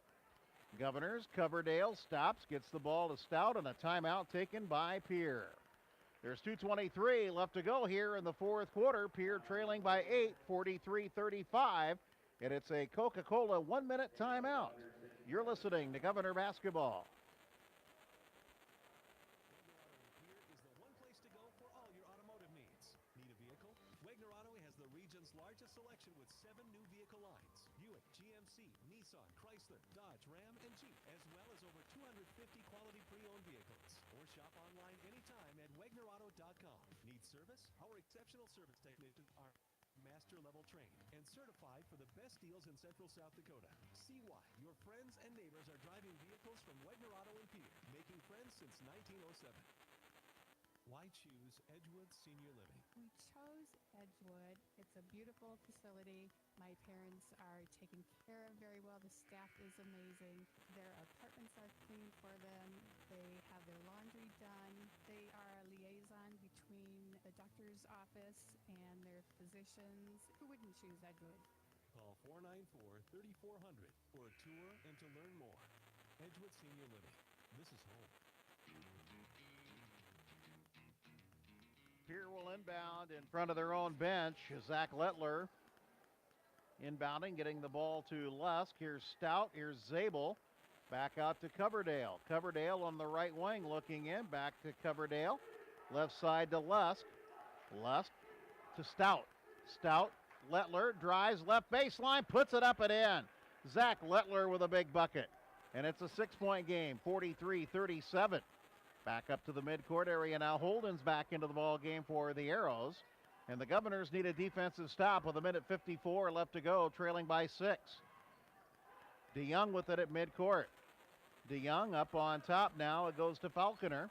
Governors, Coverdale stops, gets the ball to Stout, and a timeout taken by Pierre. There's 2:23 left to go here in the fourth quarter. Pierre trailing by 8, 43-35. And it's a Coca-Cola 1-minute timeout. You're listening to Governor Basketball. Here is the one place to go for all your automotive needs. Need a vehicle? Wagner Auto has the region's largest selection with 7 new vehicle lines. Buick, GMC, Nissan, Chrysler, Dodge, Ram, and Jeep, as well as over 250 quality pre-owned vehicles. Or shop online anytime at WagnerAuto.com. Need service? Our exceptional service technicians are master level trained and certified for the best deals in Central South Dakota. See why your friends and neighbors are driving vehicles from Wagner Auto in Pierre, making friends since 1907. Why choose Edgewood Senior Living? We chose Edgewood. It's a beautiful facility. My parents are taken care of very well. The staff is amazing. Their apartments are clean for them. They have their laundry done. They are a liaison between the doctor's office and their physicians. Who wouldn't choose Edgewood? Call 494-3400 for a tour and to learn more. Edgewood Senior Living. This is home. Pierre will inbound in front of their own bench. Zach Lettler inbounding, getting the ball to Lusk. Here's Stout. Here's Zabel. Back out to Coverdale. Coverdale on the right wing looking in. Back to Coverdale. Left side to Lusk. Lusk to Stout. Stout. Lettler drives left baseline. Puts it up and in. Zach Lettler with a big bucket. And it's a 6-point game. 43-37. Back up to the midcourt area now. Holden's back into the ball game for the Arrows. And the Governors need a defensive stop with 1:54 left to go, trailing by 6. DeYoung with it at midcourt. DeYoung up on top now. It goes to Falconer.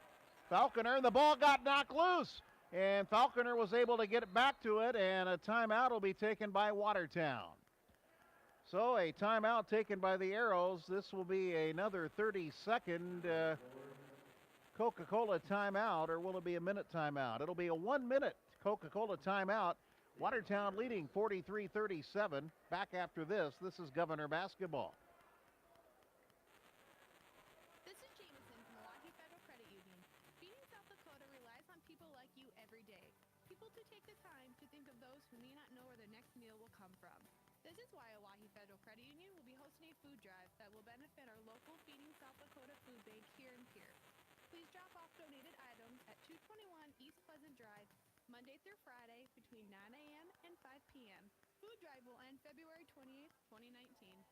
Falconer, the ball got knocked loose. And Falconer was able to get it back to it, and a timeout will be taken by Watertown. So a timeout taken by the Arrows. This will be another 30-second Coca-Cola timeout, or will it be a minute timeout? It'll be a 1-minute Coca-Cola timeout. Watertown leading 43-37. Back after this. This is Governor Basketball. This is Jameson from Milwaukee Federal Credit Union. Feeding South Dakota relies on people like you every day. People who take the time to think of those who may not know where their next meal will come from. This is why Oahe Federal Credit Union will be hosting a food drive that will benefit our local Feeding South Dakota food bank here in Pierre. Please drop off donated items at 221 East Pleasant Drive, Monday through Friday between 9 a.m. and 5 p.m. Food drive will end February 28th, 2019.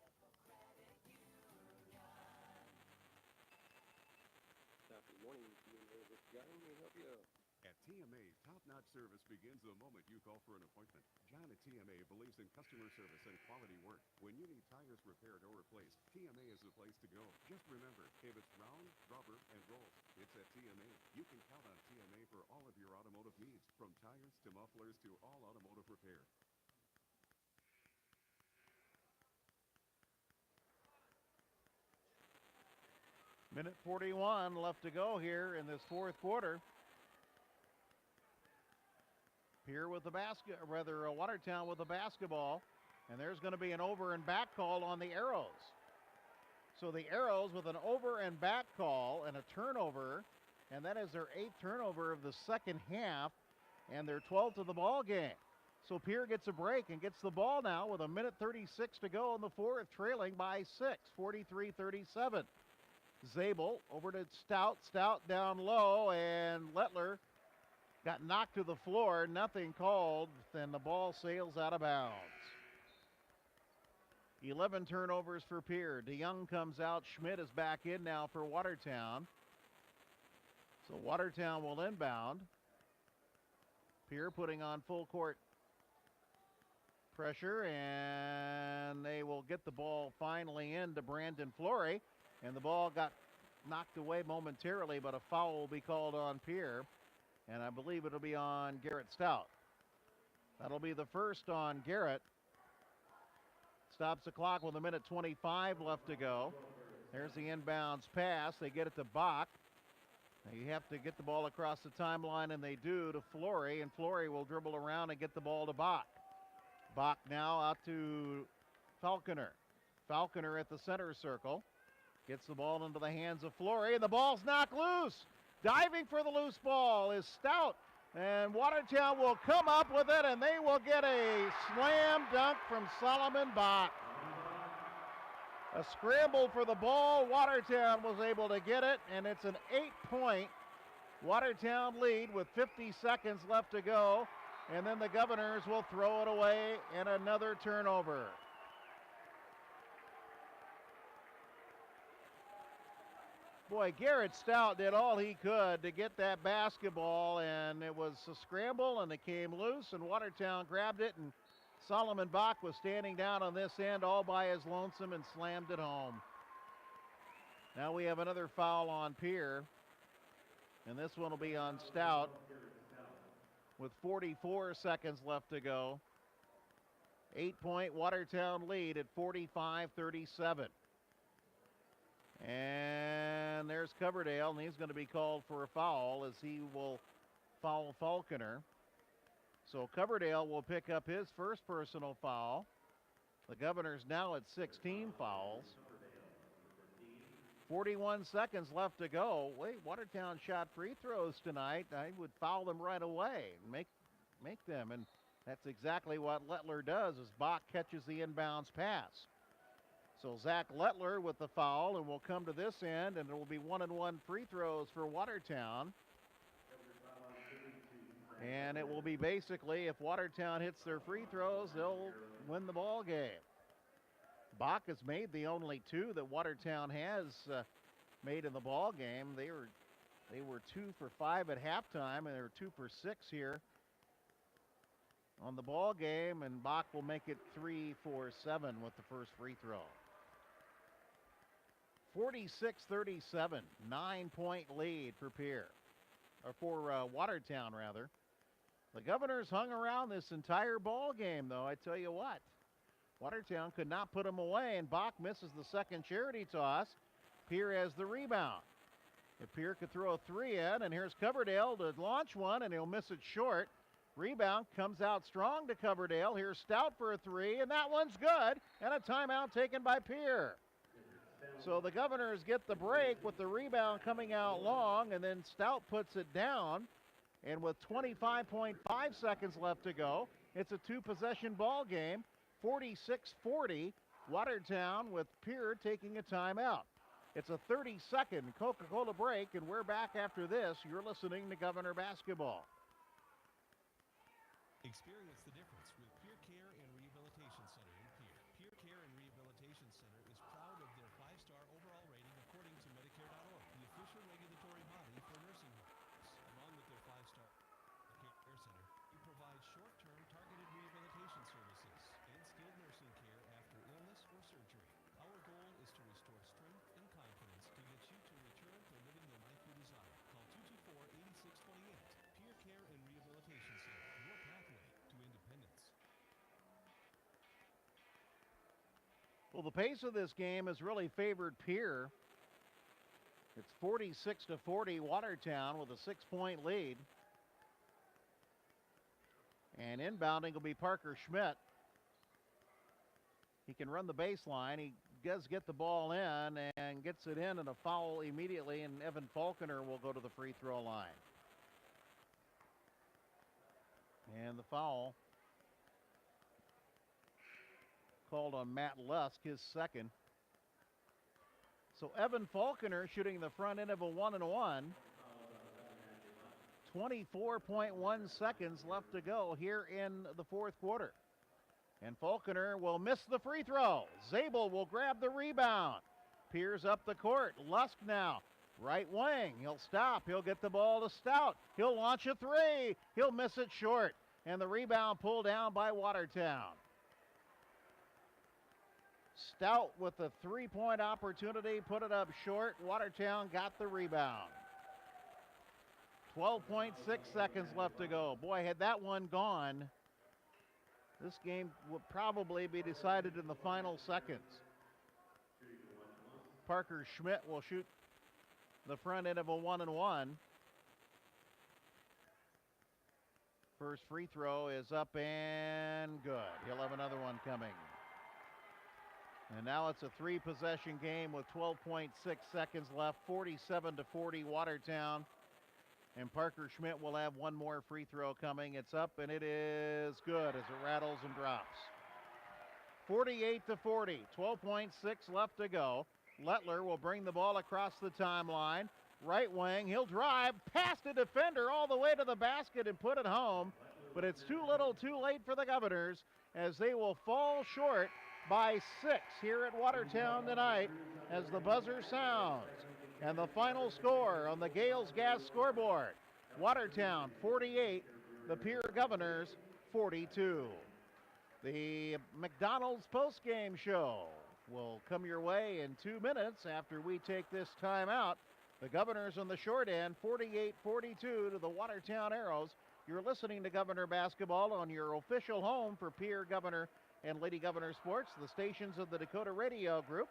Good morning. This guy may help you. At TMA, top-notch service begins the moment you call for an appointment. John at TMA believes in customer service and quality work. When you need tires repaired or replaced, TMA is the place to go. Just remember, if it's round, rubber, and rolls, it's at TMA. You can count on TMA for all of your automotive needs, from tires to mufflers to all automotive repair. Minute 41 left to go here in this fourth quarter. Here with the Watertown with the basketball. And there's going to be an over and back call on the Arrows. So the Arrows with an over and back call and a turnover. And that is their 8th turnover of the second half. And their 12th of the ball game. So Pierre gets a break and gets the ball now with 1:36 to go in the fourth, trailing by 6, 43-37. Zabel over to Stout. Stout down low, and Lettler got knocked to the floor. Nothing called, and the ball sails out of bounds. 11 turnovers for Pierre. DeYoung comes out. Schmidt is back in now for Watertown. So Watertown will inbound. Pierre putting on full court pressure, and they will get the ball finally into Brandon Flory. And the ball got knocked away momentarily, but a foul will be called on Pierre. And I believe it'll be on Garrett Stout. That'll be the first on Garrett. Stops the clock with 1:25 left to go. There's the inbounds pass. They get it to Bach. Now you have to get the ball across the timeline, and they do, to Flory. And Flory will dribble around and get the ball to Bach. Bach now out to Falconer. Falconer at the center circle. Gets the ball into the hands of Flory, and the ball's knocked loose. Diving for the loose ball is Stout, and Watertown will come up with it, and they will get a slam dunk from Solomon Bach. A scramble for the ball. Watertown was able to get it, and it's an 8-point Watertown lead with 50 seconds left to go, and then the Governors will throw it away and another turnover. Boy, Garrett Stout did all he could to get that basketball, and it was a scramble, and it came loose, and Watertown grabbed it, and Solomon Bach was standing down on this end all by his lonesome and slammed it home. Now we have another foul on Pierre. And this one will be on Stout with 44 seconds left to go. 8-point Watertown lead at 45-37. And there's Coverdale, and he's going to be called for a foul as he will foul Falconer. So Coverdale will pick up his first personal foul. The Governor's now at 16 fouls. 41 seconds left to go. Wait, Watertown shot free throws tonight. I would foul them right away and make them. And that's exactly what Lettler does as Bach catches the inbounds pass. So Zach Lettler with the foul, and we'll come to this end, and it will be 1-and-1 free throws for Watertown. And it will be basically, if Watertown hits their free throws, they'll win the ball game. Bach has made the only two that Watertown has made in the ball game. They were 2 for 5 at halftime, and they were 2 for 6 here on the ball game, and Bach will make it 3 for 7 with the first free throw. 46-37, 9-point lead for Pierre, or for Watertown rather. The Governors hung around this entire ball game, though. I tell you what, Watertown could not put them away, and Bach misses the second charity toss. Pierre has the rebound. If Pierre could throw a three in, and here's Coverdale to launch one, and he'll miss it short. Rebound comes out strong to Coverdale. Here's Stout for a three, and that one's good, and a timeout taken by Pierre. So the Governors get the break with the rebound coming out long, and then Stout puts it down. And with 25.5 seconds left to go, it's a two-possession ball game, 46-40, Watertown with Pierre taking a timeout. It's a 30-second Coca-Cola break, and we're back after this. You're listening to Governor Basketball. Experience the difference with Peer Care and Rehabilitation Center in Pierre. Peer Care and Rehabilitation Center is proud of their 5-star overall rating according to Medicare.org, the official regulatory body for nursing homes. Along with their 5-star care center, we provide short-term targeted rehabilitation services and skilled nursing care after illness or surgery. Our goal is to restore strength and confidence to get you to return to living the life you desire. Call 224-8628. Peer Care and Rehabilitation Center, your pathway to independence. Well, the pace of this game has really favored Pierre. It's 46-40 Watertown with a 6-point lead. And inbounding will be Parker Schmidt. He can run the baseline. He does get the ball in and gets it in, and a foul immediately, and Evan Falconer will go to the free throw line. And the foul called on Matt Lusk, his second. So Evan Falconer shooting the front end of a 1-and-1. 24.1 seconds left to go here in the fourth quarter. And Falconer will miss the free throw. Zabel will grab the rebound. Pierre's up the court. Lusk now. Right wing. He'll stop. He'll get the ball to Stout. He'll launch a three. He'll miss it short. And the rebound pulled down by Watertown. Stout with a three-point opportunity. Put it up short. Watertown got the rebound. 12.6 seconds left to go. Boy, had that one gone, this game would probably be decided in the final seconds. Parker Schmidt will shoot the front end of a 1-and-1. First free throw is up and good. He'll have another one coming. And now it's a three-possession game with 12.6 seconds left, 47-40 Watertown. And Parker Schmidt will have one more free throw coming. It's up, and it is good as it rattles and drops. 48-40, 12.6 left to go. Lettler will bring the ball across the timeline. Right wing, he'll drive past a defender all the way to the basket and put it home. But it's too little too late for the Governors as they will fall short by 6 here at Watertown tonight as the buzzer sounds. And the final score on the Gales Gas scoreboard, Watertown 48, the Pierre Governors 42. The McDonald's postgame show will come your way in 2 minutes after we take this timeout. The Governors on the short end, 48-42 to the Watertown Arrows. You're listening to Governor Basketball on your official home for Pierre Governor and Lady Governor Sports, the stations of the Dakota Radio Group,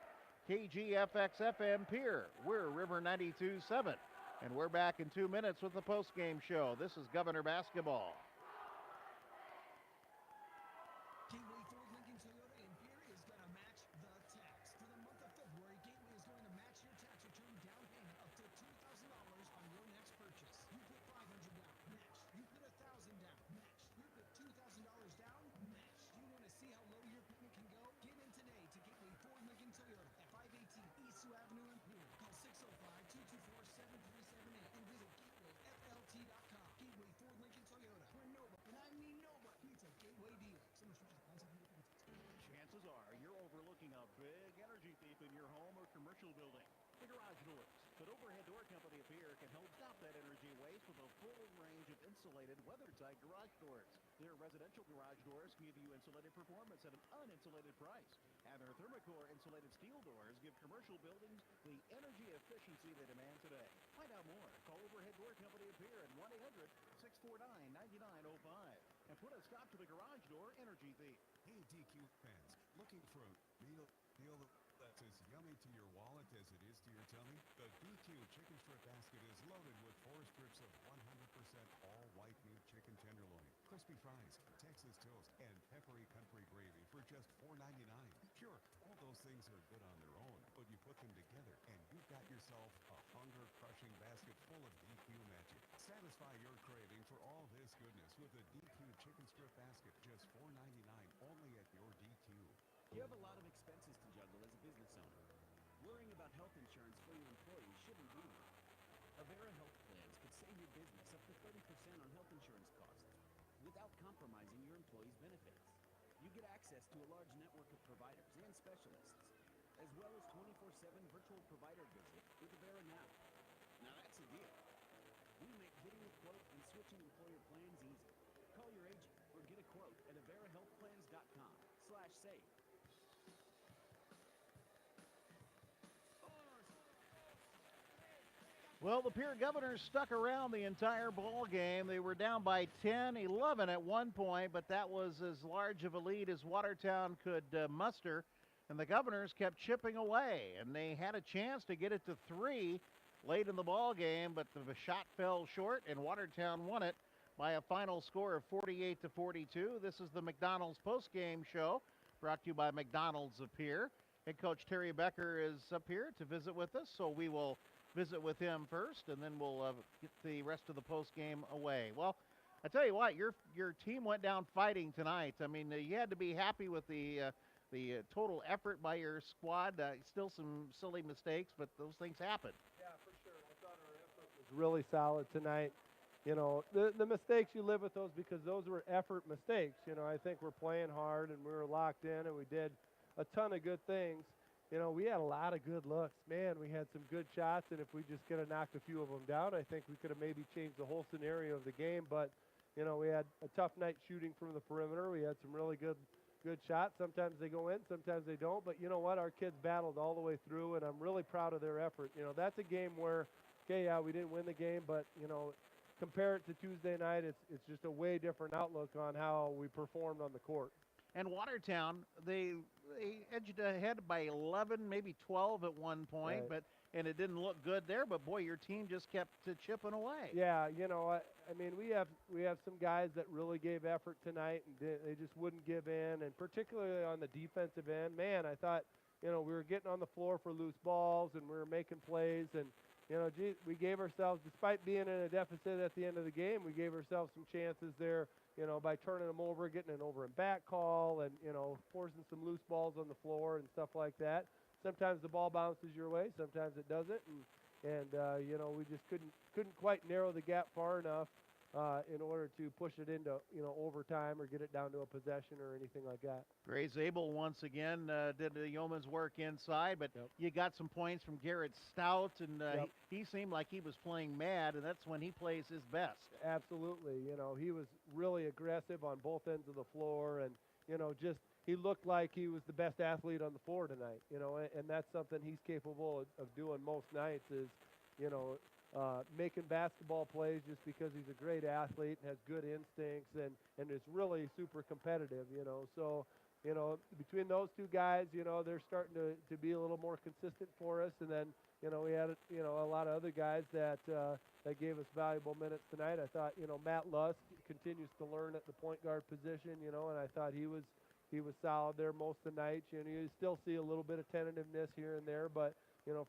KGFX-FM Pierre. We're River 92.7, and we're back in 2 minutes with the postgame show. This is Governor Basketball. Gateway Ford Lincoln Toyota in Pierre is going to match the tax. For the month of February, Gateway is going to match your tax return down payment up to $2,000 on your next purchase. You put $500 down, match. You put $1,000 down, match. You put $2,000 down, match. Do you want to see how low your payment can go? Get in today to Gateway Ford Lincoln Toyota at 518 East Sioux Avenue in Pierre. Call 605-224-7378 and visit gatewayflt.com. Gateway Ford Lincoln Toyota, where nobody, and I mean nobody, meets a Gateway dealer. Some restrictions apply. Some benefits. Chances are you're overlooking a big energy thief in your home or commercial building. The Garage Doors. But Overhead Door Company of Pierre can help stop that energy waste with a full range of insulated, weather-tight garage doors. Their residential garage doors give you insulated performance at an uninsulated price. And their Thermocore insulated steel doors give commercial buildings the energy efficiency they demand today. Find out more. Call Overhead Door Company of Pierre at 1-800-649-9905 and put a stop to the garage door energy thief. Hey, DQ fans, looking for a meal that's as yummy to your wallet as it is to your tummy? The DQ chicken strip basket is loaded with 4 strips of 100% all white meat chicken tenderloin, crispy fries, Texas toast, and peppery country gravy for just $4.99. Sure, all those things are good on their own, but you put them together and you've got yourself a hunger-crushing basket full of DQ magic. Satisfy your craving for all this goodness with a DQ chicken strip basket, just $4.99 only at your DQ. You have a lot of expenses to juggle as a business owner. Worrying about health insurance for your employees shouldn't be one. Avera Health Plans could save your business up to 30% on health insurance costs without compromising your employees' benefits. You get access to a large network of providers and specialists, as well as 24/7 virtual provider visits with Avera Now. Now that's a deal. We make getting a quote and switching employer plans easy. Call your agent or get a quote at averahealthplans.com/save. Well, the Pierre Governors stuck around the entire ball game. They were down by 10, 11 at one point, but that was as large of a lead as Watertown could muster. And the Governors kept chipping away, and they had a chance to get it to 3 late in the ball game, but the shot fell short, and Watertown won it by a final score of 48-42. This is the McDonald's postgame show, brought to you by McDonald's of Pierre. Head coach Terry Becker is up here to visit with us, so we will visit with him first, and then we'll get the rest of the post game away. Well, I tell you what, your team went down fighting tonight. I mean, you had to be happy with the total effort by your squad. Still some silly mistakes, but those things happen. Yeah, for sure. I thought our effort was really solid tonight. You know, the mistakes, you live with those because those were effort mistakes. You know, I think we're playing hard and we were locked in and we did a ton of good things. You know, we had a lot of good looks. Man, we had some good shots, and if we just could have knocked a few of them down, I think we could have maybe changed the whole scenario of the game. But, you know, we had a tough night shooting from the perimeter. We had some really good shots. Sometimes they go in, sometimes they don't. But you know what? Our kids battled all the way through, and I'm really proud of their effort. You know, that's a game where, okay, yeah, we didn't win the game, but, you know, compare it to Tuesday night, it's just a way different outlook on how we performed on the court. And Watertown, they edged ahead by 11, maybe 12 at one point, Right. and it didn't look good there. But boy, your team just kept chipping away. Yeah, you know, I mean, we have some guys that really gave effort tonight, and they just wouldn't give in, and particularly on the defensive end. Man, I thought, you know, we were getting on the floor for loose balls, and we were making plays, and you know, we gave ourselves, despite being in a deficit at the end of the game, we gave ourselves some chances there, you know, by turning them over, getting an over and back call, and, you know, forcing some loose balls on the floor and stuff like that. Sometimes the ball bounces your way, sometimes it doesn't, and you know, we just couldn't quite narrow the gap far enough in order to push it into, you know, overtime or get it down to a possession or anything like that. Gray Zabel once again did the yeoman's work inside, but you got some points from Garrett Stout, and he seemed like he was playing mad, and that's when he plays his best. Absolutely. You know, he was really aggressive on both ends of the floor, and, you know, just he looked like he was the best athlete on the floor tonight, you know, and that's something he's capable of doing most nights is, making basketball plays just because he's a great athlete and has good instincts and is really super competitive, So, between those two guys, they're starting to be a little more consistent for us. And then, we had, a lot of other guys that gave us valuable minutes tonight. I thought, Matt Lusk continues to learn at the point guard position, and I thought he was solid there most of the night. You still see a little bit of tentativeness here and there, but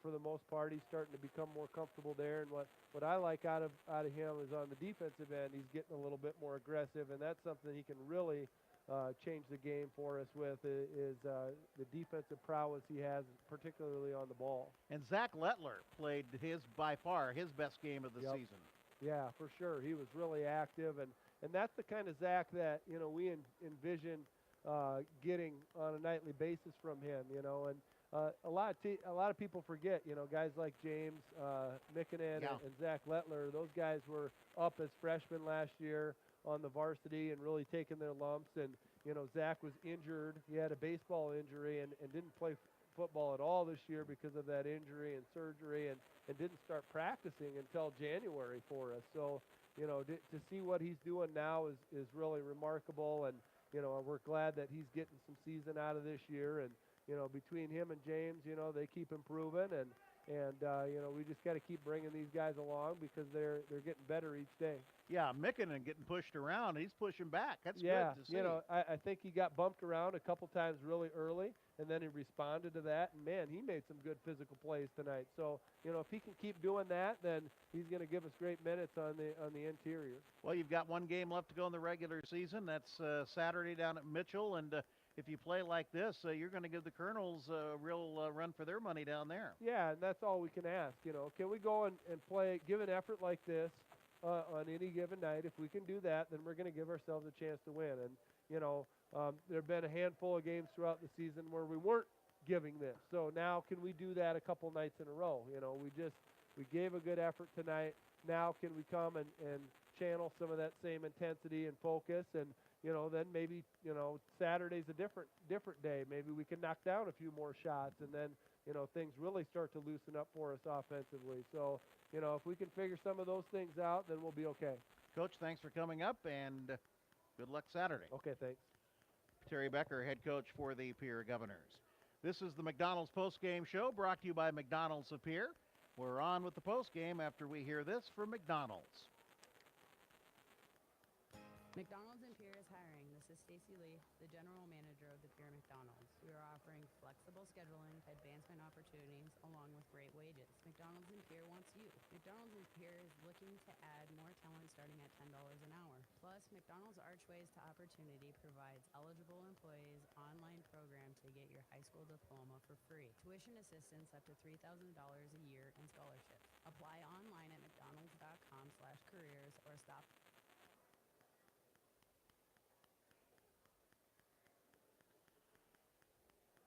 for the most part, he's starting to become more comfortable there. And what I like out of him is on the defensive end, he's getting a little bit more aggressive, and that's something he can really change the game for us with is the defensive prowess he has, particularly on the ball. And Zach Lettler played by far his best game of the season. Yeah, for sure. He was really active, and that's the kind of Zach that we envision getting on a nightly basis from him. And a lot of people forget, guys like James Mikkonen and Zach Lettler. Those guys were up as freshmen last year on the varsity and really taking their lumps. And Zach was injured. He had a baseball injury and didn't play football at all this year because of that injury and surgery, and didn't start practicing until January for us. So to see what he's doing now is really remarkable. And we're glad that he's getting some season out of this year. And between him and James, they keep improving, and we just got to keep bringing these guys along because they're getting better each day. Yeah, Mikkonen getting pushed around. He's pushing back. That's good to see. I think he got bumped around a couple times really early, and then he responded to that. And, man, he made some good physical plays tonight. So, if he can keep doing that, then he's going to give us great minutes on the interior. Well, you've got one game left to go in the regular season. That's Saturday down at Mitchell, and if you play like this, you're going to give the Colonels a real run for their money down there. Yeah, and that's all we can ask. Can we go and play, give an effort like this on any given night? If we can do that, then we're going to give ourselves a chance to win. And, there have been a handful of games throughout the season where we weren't giving this. So now can we do that a couple nights in a row? We gave a good effort tonight. Now can we come and channel some of that same intensity and focus? And, then maybe, Saturday's a different day. Maybe we can knock down a few more shots, and then, things really start to loosen up for us offensively. So, if we can figure some of those things out, then we'll be okay. Coach, thanks for coming up, and good luck Saturday. Okay, thanks. Terry Becker, head coach for the Pierre Governors. This is the McDonald's postgame show brought to you by McDonald's of Pierre. We're on with the postgame after we hear this from McDonald's. McDonald's in Pierre is hiring. This is Stacy Lee, the general manager of the Pierre McDonald's. We are offering flexible scheduling, advancement opportunities, along with great wages. McDonald's in Pierre wants you. McDonald's in Pierre is looking to add more talent starting at $10 an hour. Plus, McDonald's Archways to Opportunity provides eligible employees online program to get your high school diploma for free. Tuition assistance up to $3,000 a year and scholarships. Apply online at mcdonalds.com/careers or stop.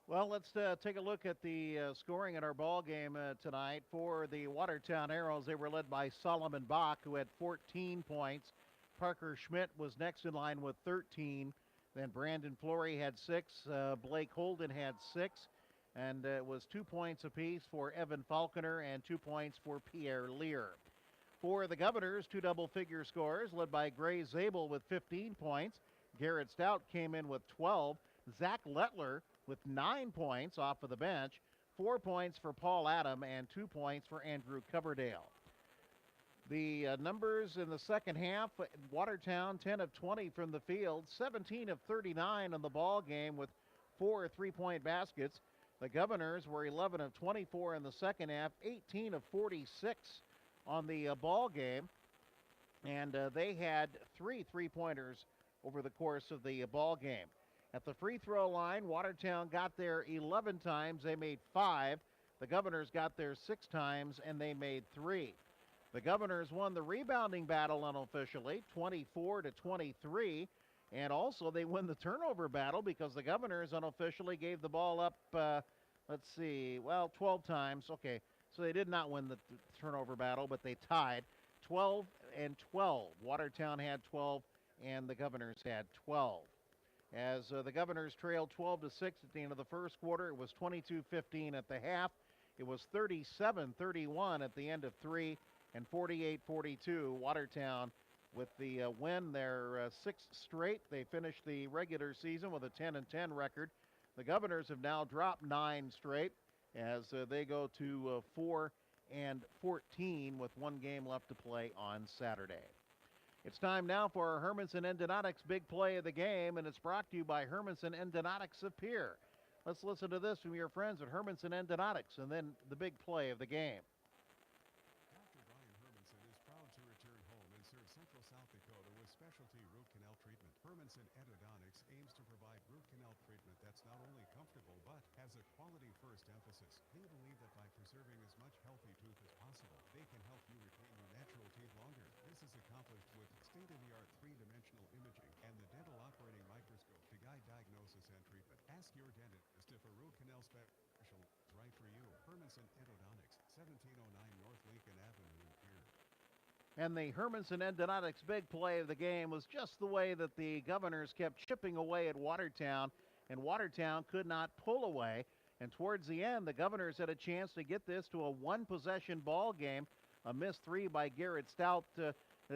Well, let's take a look at the scoring in our ball game tonight. For the Watertown Arrows, they were led by Solomon Bach, who had 14 points. Parker Schmidt was next in line with 13. Then Brandon Flory had 6. Blake Holden had 6. And it was 2 points apiece for Evan Falconer and 2 points for Pierre Lear. For the Governors, 2 double-figure scores, led by Gray Zabel with 15 points. Garrett Stout came in with 12. Zach Lettler with 9 points off of the bench, 4 points for Paul Adam, and 2 points for Andrew Coverdale. The numbers in the second half, Watertown 10 of 20 from the field, 17 of 39 in the ball game with 4 3-point baskets. The Governors were 11 of 24 in the second half, 18 of 46 on the ball game, and they had 3 3-pointers over the course of the ball game. At the free throw line, Watertown got there 11 times. They made 5. The Governors got there 6 times, and they made 3. The Governors won the rebounding battle unofficially, 24-23. And also they win the turnover battle because the Governors unofficially gave the ball up, 12 times. Okay, so they did not win the turnover battle, but they tied 12-12. Watertown had 12, and the Governors had 12. As the Governors trailed 12-6 at the end of the first quarter, it was 22-15 at the half. It was 37-31 at the end of 3 and 48-42. Watertown with the win, their sixth straight. They finished the regular season with a 10-10 record. The Governors have now dropped 9 straight as they go to 4-14 with one game left to play on Saturday. It's time now for our Hermanson Endonautic's big play of the game, and it's brought to you by Hermanson Endonautic's of Pierre. Let's listen to this from your friends at Hermanson Endonautic's and then the big play of the game. Dr. Brian Hermanson is proud to return home and serve Central South Dakota with specialty root canal treatment. Hermanson Endodontics aims to provide root canal treatment that's not only comfortable but has a quality first emphasis. They believe that by preserving as much healthy tooth as possible, they can help you retain your natural teeth longer. This is accomplished with state-of-the-art three-dimensional imaging and the dental operating microscope to guide diagnosis and treatment. Ask your dentist if a root canal special is right for you. Hermanson Endodontics, 1709 North Lincoln Avenue in Pierre. And the Hermanson Endonautic's big play of the game was just the way that the Governors kept chipping away at Watertown, and Watertown could not pull away. And towards the end, the Governors had a chance to get this to a one-possession ball game. A missed three by Garrett Stout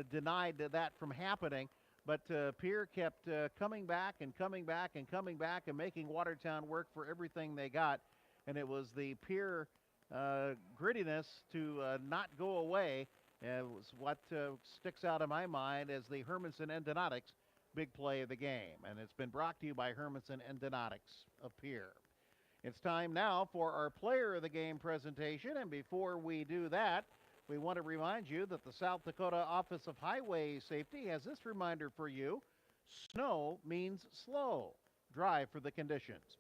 denied that from happening. But Pierre kept coming back and coming back and coming back and making Watertown work for everything they got. And it was the Pierre grittiness to not go away was what sticks out in my mind as the Hermanson Endonautic's big play of the game. And it's been brought to you by Hermanson Endonautic's of Pierre. It's time now for our player of the game presentation. And before we do that, we want to remind you that the South Dakota Office of Highway Safety has this reminder for you. Snow means slow. Drive for the conditions.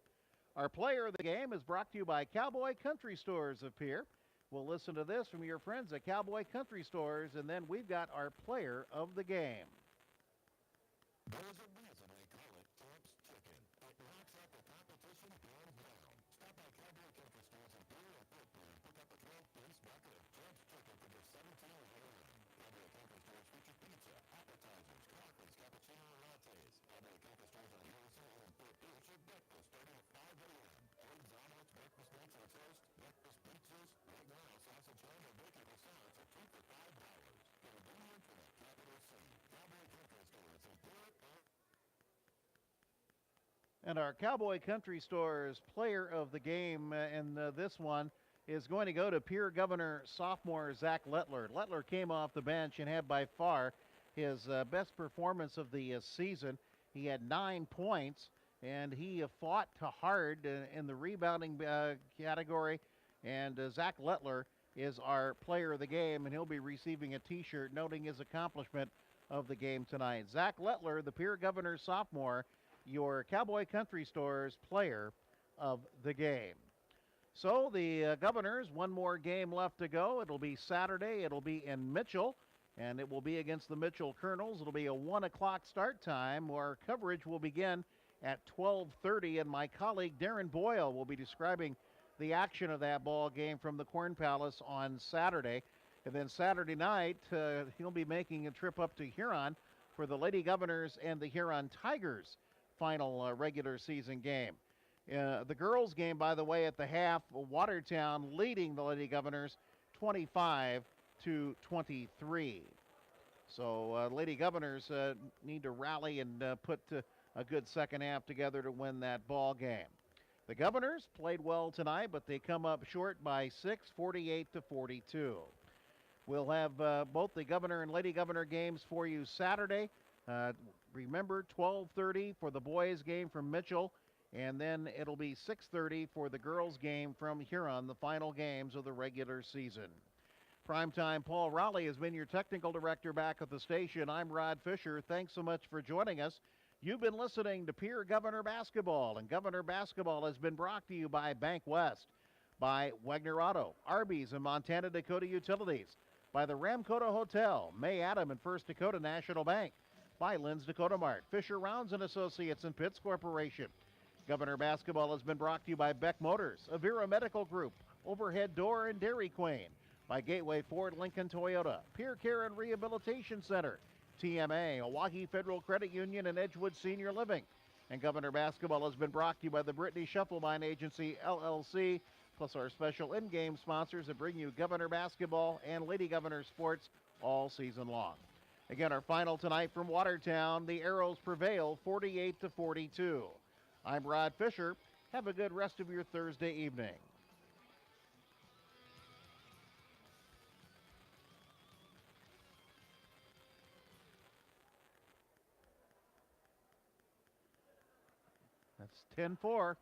Our player of the game is brought to you by Cowboy Country Stores of Pierre. We'll listen to this from your friends at Cowboy Country Stores, and then we've got our player of the game. There's a reason they call it Champs Chicken. It knocks out the competition hands down. Stop by Cowboy Country Stores in Pierre or Fort Pierre and pick up a 12-piece bucket of Champs Chicken for just $17.99. Cowboy Country Stores feature pizza, appetizers, coffees, cappuccino, and lattes. Cowboy Country Stores on Harrison and Fort Pierre serve breakfast starting at 5 a.m. Eggs, omelets, breakfast meats and toast, breakfast pizzas. Right now, sausage ham or bacon croissants are 2 for $5. Convenient for the capital C. Cowboy Country Stores in Pierre. And our Cowboy Country Stores player of the game in this one is going to go to Pierre Governor sophomore Zach Lettler. Lettler came off the bench and had by far his best performance of the season. He had 9 points, and he fought hard in the rebounding category. And Zach Lettler is our player of the game, and he'll be receiving a T-shirt noting his accomplishment of the game tonight. Zach Lettler, the Pierre Governor sophomore, your Cowboy Country Stores player of the game. So the Governors, one more game left to go. It'll be Saturday. It'll be in Mitchell, and it will be against the Mitchell Colonels. It'll be a 1 o'clock start time. Our coverage will begin at 12:30, and my colleague Darren Boyle will be describing the action of that ball game from the Corn Palace on Saturday. And then Saturday night, he'll be making a trip up to Huron for the Lady Governors and the Huron Tigers final regular season game. The girls game, by the way, at the half, Watertown leading the Lady Governors 25-23. So Lady Governors need to rally and put a good second half together to win that ball game. The Governors played well tonight, but they come up short by 6, 48-42. We'll have both the Governor and Lady Governor games for you Saturday. Remember, 12:30 for the boys game from Mitchell, and then it'll be 6:30 for the girls game from Huron, the final games of the regular season. Primetime Paul Raleigh has been your technical director back at the station. I'm Rod Fisher. Thanks so much for joining us. You've been listening to Pierre Governor Basketball, and Governor Basketball has been brought to you by Bank West, by Wagner Auto, Arby's, and Montana Dakota Utilities, by the Ramcota Hotel, May Adam and First Dakota National Bank, by Lynn's Dakota Mart, Fisher Rounds and Associates and Pitts Corporation. Governor Basketball has been brought to you by Beck Motors, Avera Medical Group, Overhead Door and Dairy Queen, by Gateway Ford Lincoln Toyota, Peer Care and Rehabilitation Center, TMA, Oahe Federal Credit Union, and Edgewood Senior Living. And Governor Basketball has been brought to you by the Brittany Shufflebine Agency, LLC, plus our special in-game sponsors that bring you Governor basketball and Lady Governor sports all season long. Again, our final tonight from Watertown, the Arrows prevail 48-42. I'm Rod Fisher. Have a good rest of your Thursday evening. That's 10-4.